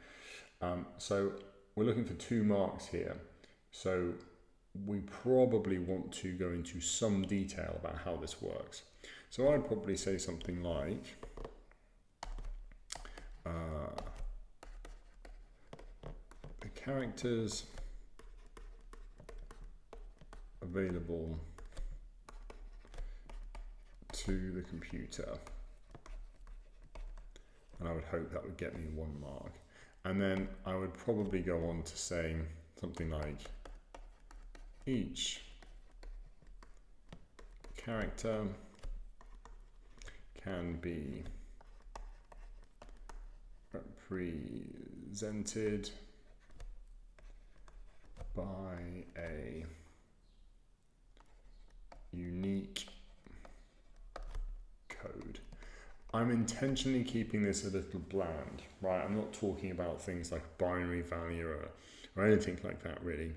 so we're looking for 2 marks here. So we probably want to go into some detail about how this works. So I'd probably say something like the characters available to the computer, and I would hope that would get me 1 mark. And then I would probably go on to say something like each character can be represented by a unique code. I'm intentionally keeping this a little bland, right? I'm not talking about things like binary value or anything like that really,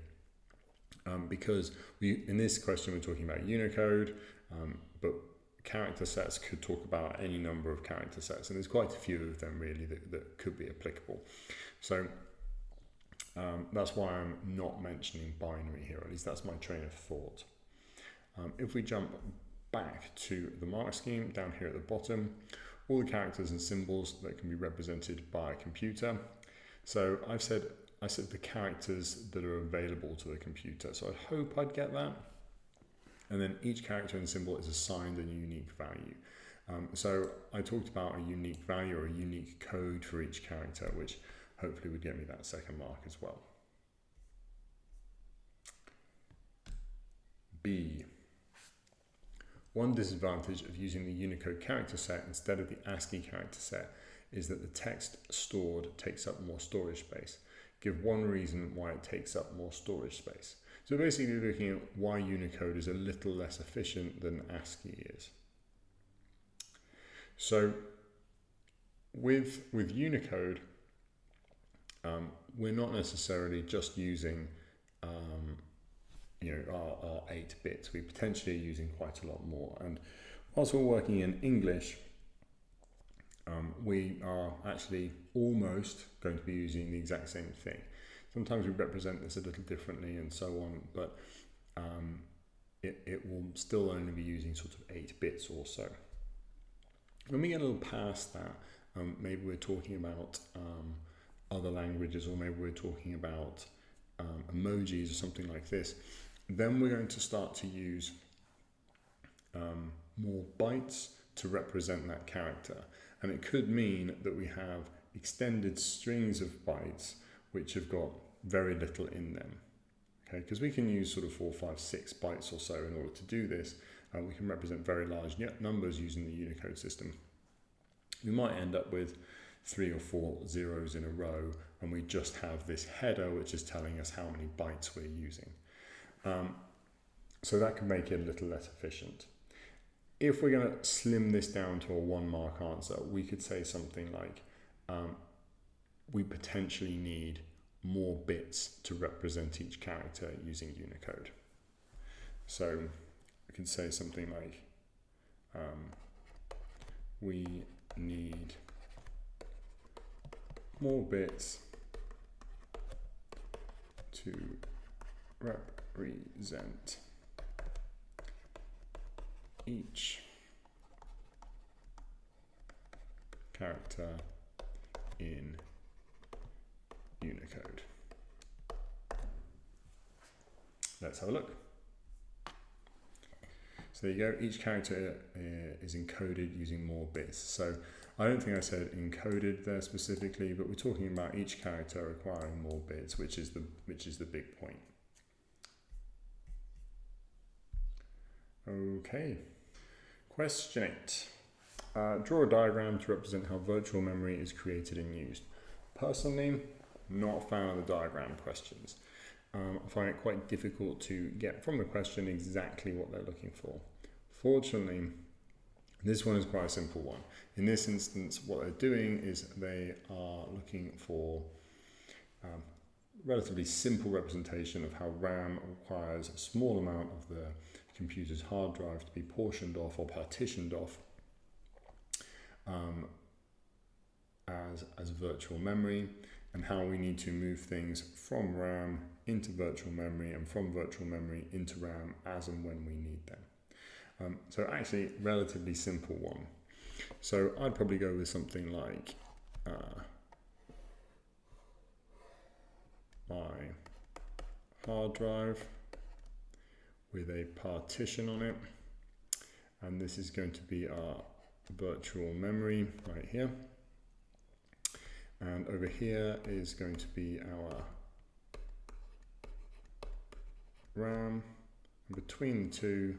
because in this question we're talking about Unicode, but character sets could talk about any number of character sets, and there's quite a few of them really that could be applicable. So that's why I'm not mentioning binary here, at least that's my train of thought. If we jump back to the mark scheme down here at the bottom, all the characters and symbols that can be represented by a computer. So I said the characters that are available to the computer, so I'd hope I'd get that. And then each character and symbol is assigned a unique value. So I talked about a unique value or a unique code for each character, which hopefully would get me that 2nd mark as well. B. One disadvantage of using the Unicode character set instead of the ASCII character set is that the text stored takes up more storage space. Give one reason why it takes up more storage space. So basically looking at why Unicode is a little less efficient than ASCII is. So with Unicode, we're not necessarily just using our 8 bits. We potentially are using quite a lot more. And whilst we're working in English, we are actually almost going to be using the exact same thing. Sometimes we represent this a little differently and so on, but it will still only be using sort of 8 bits or so. When we get a little past that, maybe we're talking about other languages, or maybe we're talking about emojis or something like this, then we're going to start to use more bytes to represent that character. And it could mean that we have extended strings of bytes which have got very little in them. Okay, because we can use sort of 4, 5, 6 bytes or so in order to do this. We can represent very large numbers using the Unicode system. We might end up with 3 or 4 zeros in a row, and we just have this header which is telling us how many bytes we're using. So that can make it a little less efficient. If we're going to slim this down to a 1 mark answer, we could say something like, we potentially need more bits to represent each character using Unicode. So we can say something like, we need more bits to represent each character in Unicode. Let's have a look. So there you go, each character is encoded using more bits. So I don't think I said encoded there specifically, but we're talking about each character requiring more bits, which is the big point. Okay, question 8. Draw a diagram to represent how virtual memory is created and used. Personally, not a fan of the diagram questions. I find it quite difficult to get from the question exactly what they're looking for. Fortunately, this one is quite a simple one. In this instance, what they're doing is they are looking for relatively simple representation of how RAM requires a small amount of the computer's hard drive to be portioned off or partitioned off as virtual memory, and how we need to move things from RAM into virtual memory and from virtual memory into RAM as and when we need them. So actually, relatively simple one. So I'd probably go with something like my hard drive with a partition on it, and this is going to be our virtual memory right here, and over here is going to be our RAM, and between the two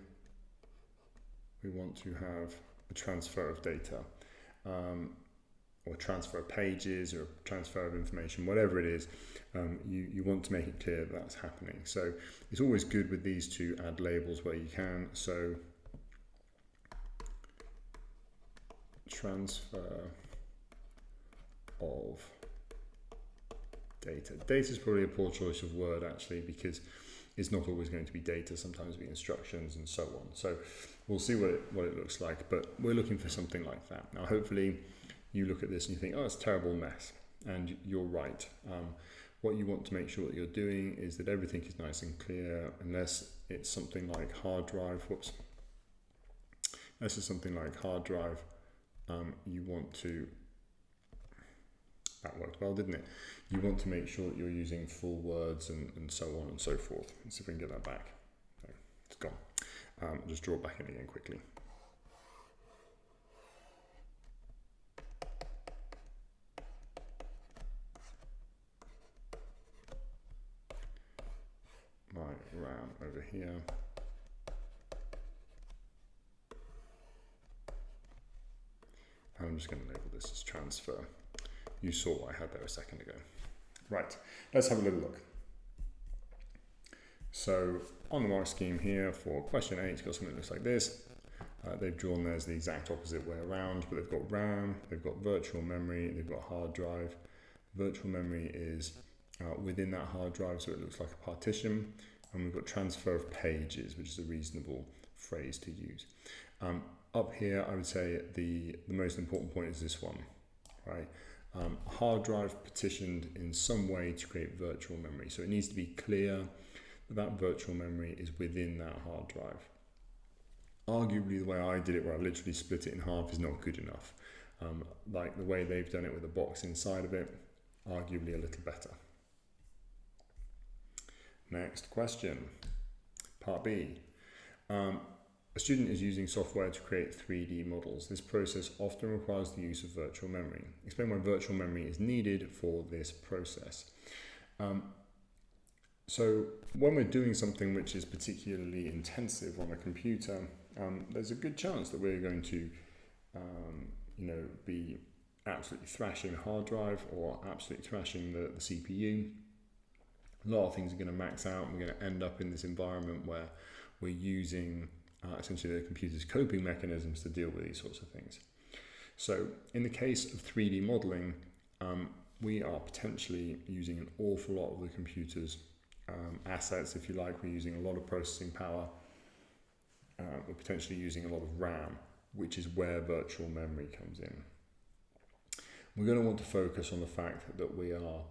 we want to have a transfer of data, or transfer of pages or transfer of information, whatever it is. You want to make it clear that that's happening. So it's always good with these to add labels where you can. So transfer of data. Data is probably a poor choice of word actually, because it's not always going to be data, sometimes it'll be instructions and so on. So we'll see what it looks like, but we're looking for something like that. Now hopefully you look at this and you think, oh, it's a terrible mess, and you're right. What you want to make sure that you're doing is that everything is nice and clear, unless it's something like hard drive. Whoops. This is something like hard drive. You want to, that worked well, didn't it? You want to make sure that you're using full words and so on and so forth. Let's see if we can get that back. No, it's gone. Just draw it back in again quickly. My RAM over here. I'm just going to label this as transfer. You saw what I had there a second ago. Right, let's have a little look. So on the mark scheme here for question 8, it's got something that looks like this. They've drawn there's the exact opposite way around, but they've got RAM, they've got virtual memory, they've got hard drive. Virtual memory is within that hard drive, so it looks like a partition. And we've got transfer of pages, which is a reasonable phrase to use. Up here, I would say the most important point is this one, right? Hard drive partitioned in some way to create virtual memory. So it needs to be clear that that virtual memory is within that hard drive. Arguably, the way I did it, where I literally split it in half, is not good enough. Like the way they've done it with a box inside of it, arguably a little better. Next question, part B. A student is using software to create 3D models. This process often requires the use of virtual memory. Explain why virtual memory is needed for this process. So when we're doing something which is particularly intensive on a computer, there's a good chance that we're going to be absolutely thrashing the hard drive or absolutely thrashing the CPU. A lot of things are going to max out, and we're going to end up in this environment where we're using essentially the computer's coping mechanisms to deal with these sorts of things. So in the case of 3D modeling, we are potentially using an awful lot of the computer's assets, if you like. We're using a lot of processing power. We're potentially using a lot of RAM, which is where virtual memory comes in. We're going to want to focus on the fact that we are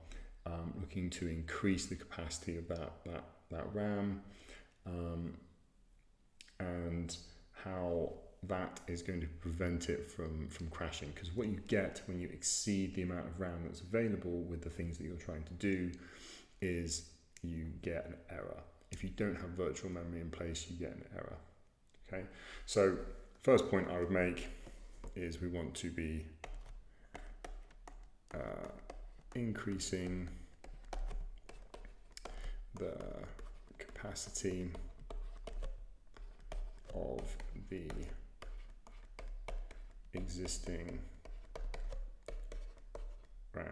looking to increase the capacity of that RAM, and how that is going to prevent it from crashing, because what you get when you exceed the amount of RAM that's available with the things that you're trying to do is you get an error. If you don't have virtual memory in place, you get an error. Okay, so first point I would make is we want to be increasing the capacity of the existing RAM.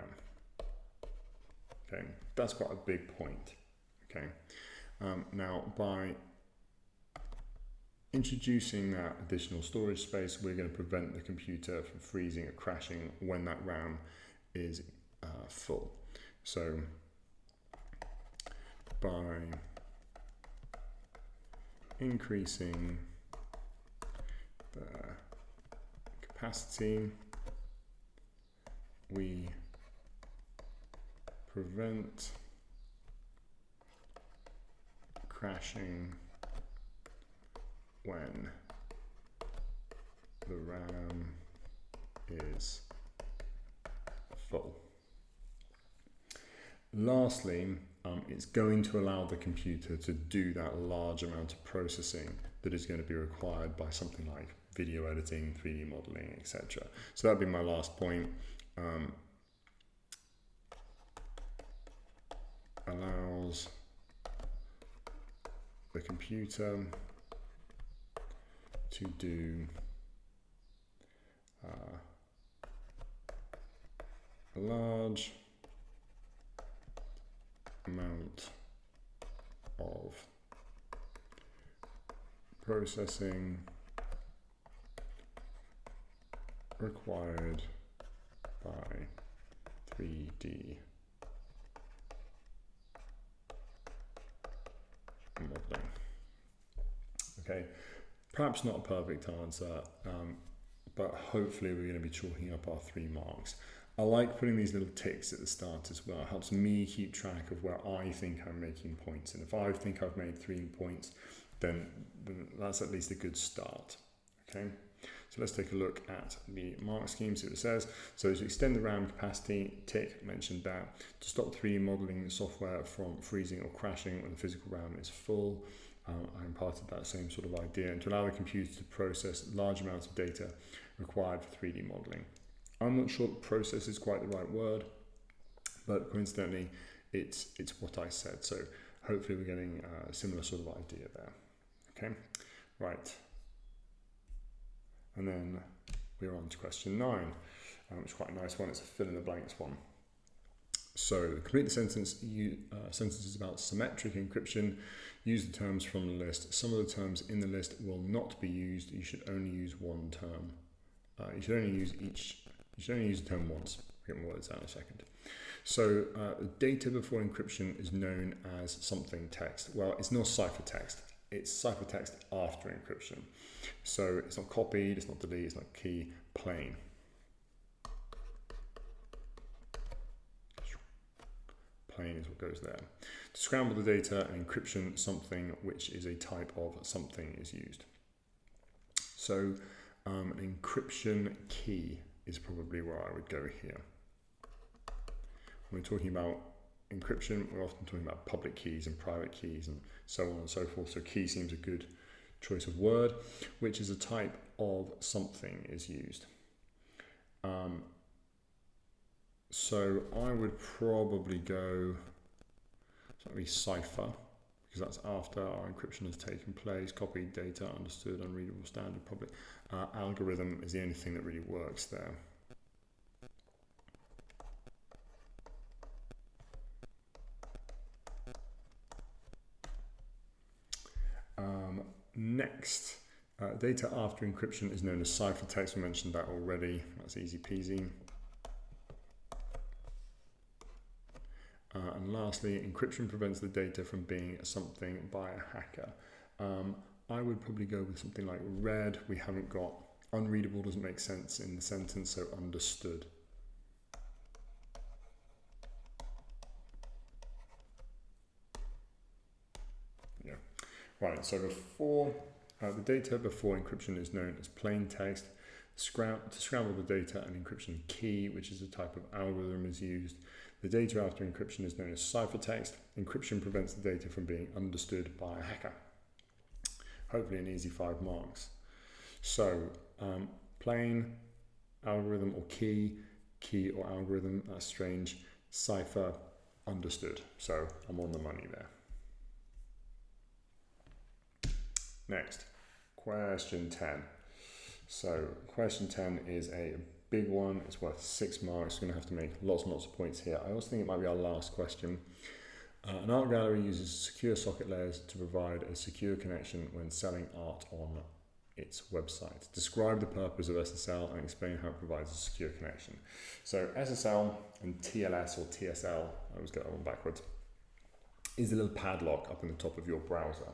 Okay, that's quite a big point. Okay, now by introducing that additional storage space, we're going to prevent the computer from freezing or crashing when that RAM is full. So by increasing the capacity, we prevent crashing when the RAM is full. Lastly, it's going to allow the computer to do that large amount of processing that is going to be required by something like video editing, 3D modeling, etc. So that'd be my last point. Allows the computer to do a large amount of processing required by 3D modeling. Okay, perhaps not a perfect answer, but hopefully we're going to be chalking up our 3 marks. I like putting these little ticks at the start as well. It helps me keep track of where I think I'm making points. And if I think I've made 3 points, then that's at least a good start. Okay, so let's take a look at the mark scheme, see what it says. So to extend the RAM capacity, tick, mentioned that. To stop 3D modeling software from freezing or crashing when the physical RAM is full. I imparted that same sort of idea. And to allow the computer to process large amounts of data required for 3D modeling. I'm not sure process is quite the right word, but coincidentally, it's what I said. So hopefully we're getting a similar sort of idea there. Okay, right. And then we're on to question 9, which is quite a nice one. It's a fill in the blanks one. So complete the sentence. Sentences about symmetric encryption. Use the terms from the list. Some of the terms in the list will not be used. You should only use one term. You should only use the term once. I'll get my words out in a second. So data before encryption is known as something text. Well, it's not ciphertext. It's ciphertext after encryption. So it's not copied, it's not deleted, it's not key, plain. Plain is what goes there. To scramble the data and encryption, something which is a type of something is used. So an encryption key is probably where I would go here. When we're talking about encryption, we're often talking about public keys and private keys and so on and so forth. So key seems a good choice of word, which is a type of something is used. So I would probably go, so that'd be cipher, because that's after our encryption has taken place, copied data, understood, unreadable, standard, public. Algorithm is the only thing that really works there. Next, data after encryption is known as ciphertext. We mentioned that already. That's easy peasy. And lastly, encryption prevents the data from being something by a hacker. I would probably go with something like read. We haven't got unreadable, doesn't make sense in the sentence, so understood. Yeah. Right, so before The data before encryption is known as plain text. To scramble the data, an encryption key, which is a type of algorithm, is used. The data after encryption is known as ciphertext. Encryption prevents the data from being understood by a hacker. Hopefully an easy 5 marks. So plain, algorithm or key or algorithm, that's strange. Cipher, understood. So I'm on the money there. Next, question 10. So question 10 is a big one. It's worth 6 marks. We're going to have to make lots and lots of points here. I also think it might be our last question. An art gallery uses secure socket layers to provide a secure connection when selling art on its website. Describe the purpose of SSL and explain how it provides a secure connection. So SSL and TLS or TSL, I always get that one backwards, is a little padlock up in the top of your browser.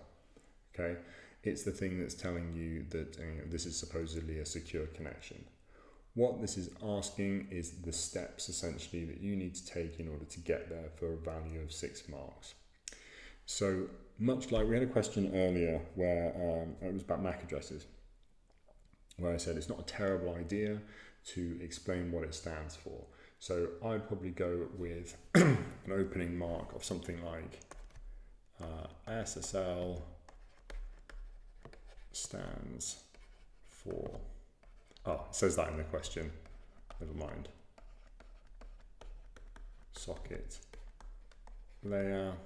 Okay, it's the thing that's telling you that this is supposedly a secure connection. What this is asking is the steps essentially that you need to take in order to get there for a value of 6 marks. So much like we had a question earlier where it was about MAC addresses, where I said it's not a terrible idea to explain what it stands for. So I'd probably go with an opening mark of something like SSL stands for, it says that in the question, never mind, socket layer,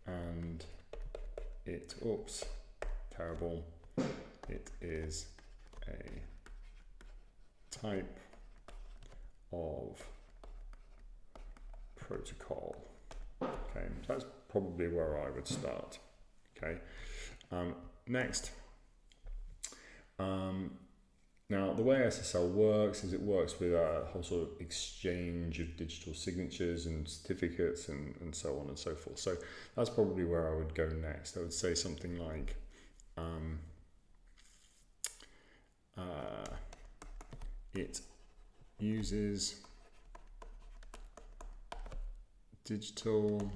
and it, oops, terrible, it is a type of protocol. Okay, so that's probably where I would start. Okay, next. Now, the way SSL works is it works with a whole sort of exchange of digital signatures and certificates and so on and so forth. So that's probably where I would go next. I would say something like it uses digital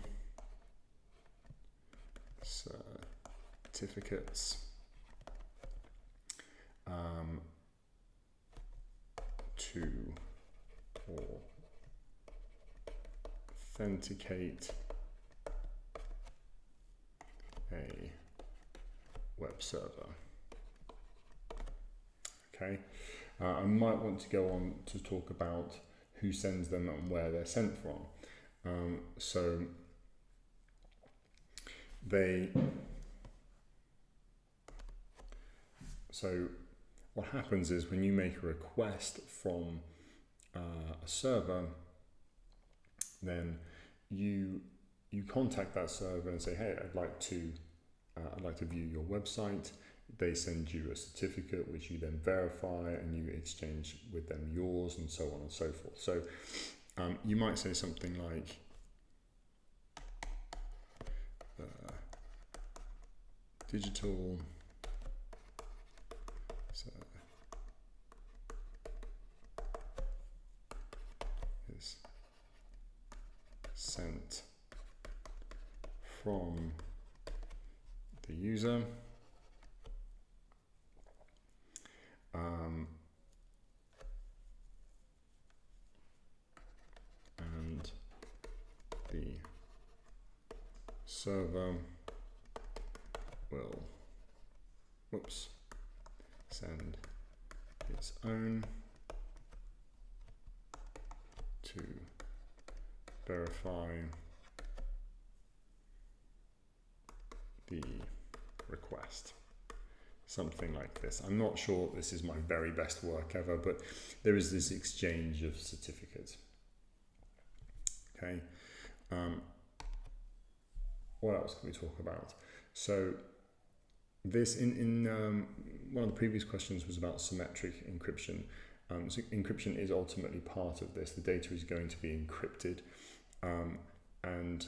certificates to authenticate a web server. Okay, I might want to go on to talk about who sends them and where they're sent from. So what happens is when you make a request from a server, then you contact that server and say, hey, I'd like to view your website. They send you a certificate which you then verify, and you exchange with them yours, and so on and so forth. So you might say something like digital is sent from the user, and the server will send its own to verify the request. Something like this. I'm not sure this is my very best work ever, but there is this exchange of certificates. Okay. What else can we talk about? So this in one of the previous questions was about symmetric encryption. So encryption is ultimately part of this. The data is going to be encrypted, and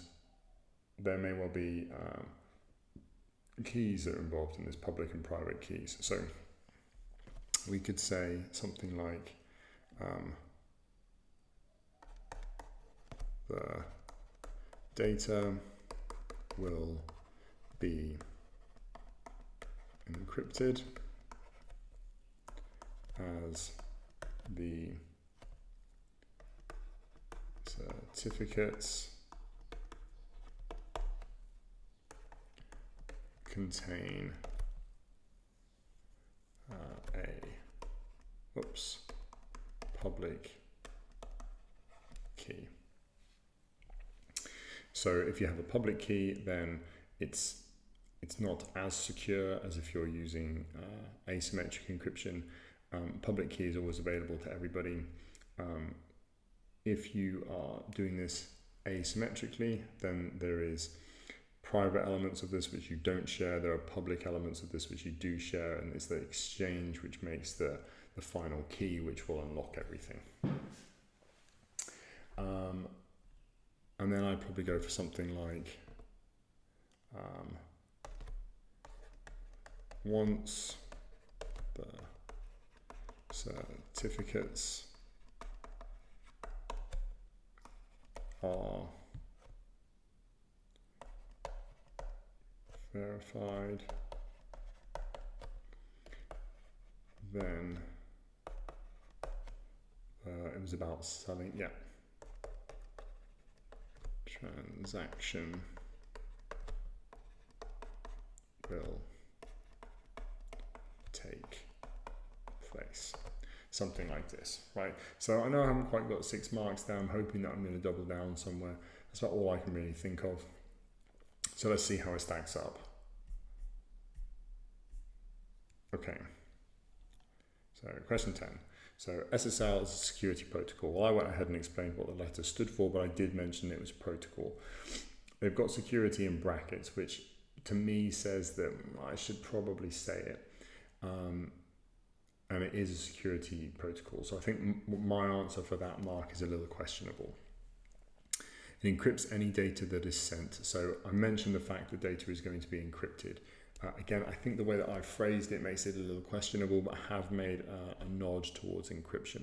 there may well be keys that are involved in this, public and private keys. So we could say something like the data will be encrypted as the certificates contain a public key. So if you have a public key, then it's not as secure as if you're using asymmetric encryption. Public key is always available to everybody. If you are doing this asymmetrically, then there is private elements of this which you don't share. There are public elements of this which you do share, and it's the exchange which makes the final key, which will unlock everything. And then I'd probably go for something like once the certificates are verified, then it was about selling, yeah, transaction will take place. Something like this, right? So I know I haven't quite got 6 marks there. I'm hoping that I'm going to double down somewhere. That's about all I can really think of. So let's see how it stacks up. Okay. So question 10. So SSL is a security protocol. Well, I went ahead and explained what the letter stood for, but I did mention it was protocol. They've got security in brackets, which to me says that I should probably say it. And it is a security protocol. So I think my answer for that mark is a little questionable. It encrypts any data that is sent. So I mentioned the fact that data is going to be encrypted. Again, I think the way that I phrased it makes it a little questionable, but I have made a nod towards encryption.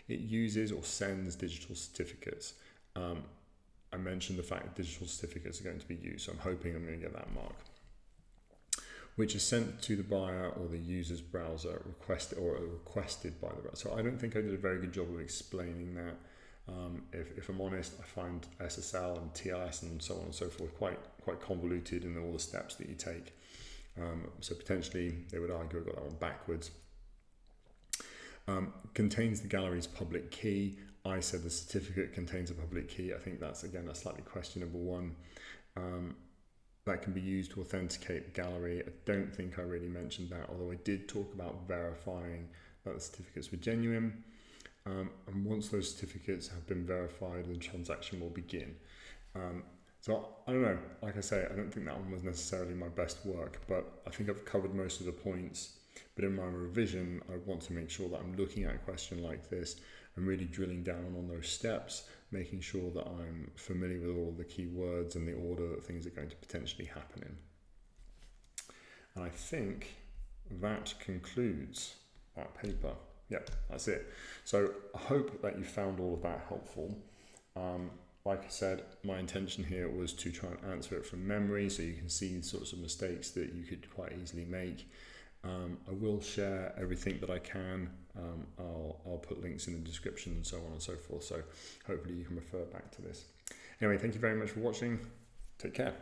It uses or sends digital certificates. I mentioned the fact that digital certificates are going to be used, so I'm hoping I'm going to get that mark. Which is sent to the buyer or the user's browser, requested by the browser. So I don't think I did a very good job of explaining that. If I'm honest, I find SSL and TLS and so on and so forth quite convoluted in all the steps that you take. So potentially they would argue I got that one backwards. Contains the gallery's public key. I said the certificate contains a public key. I think that's, again, a slightly questionable one. That can be used to authenticate the gallery. I don't think I really mentioned that, although I did talk about verifying that the certificates were genuine. And once those certificates have been verified, the transaction will begin. So I don't know, like I say, I don't think that one was necessarily my best work, but I think I've covered most of the points. But in my revision, I want to make sure that I'm looking at a question like this and really drilling down on those steps, making sure that I'm familiar with all the key words and the order that things are going to potentially happen in. And I think that concludes that paper. Yep, that's it. So I hope that you found all of that helpful. Like I said, my intention here was to try and answer it from memory so you can see the sorts of mistakes that you could quite easily make. I will share everything that I can. I'll put links in the description and so on and so forth. So hopefully you can refer back to this. Anyway, thank you very much for watching. Take care.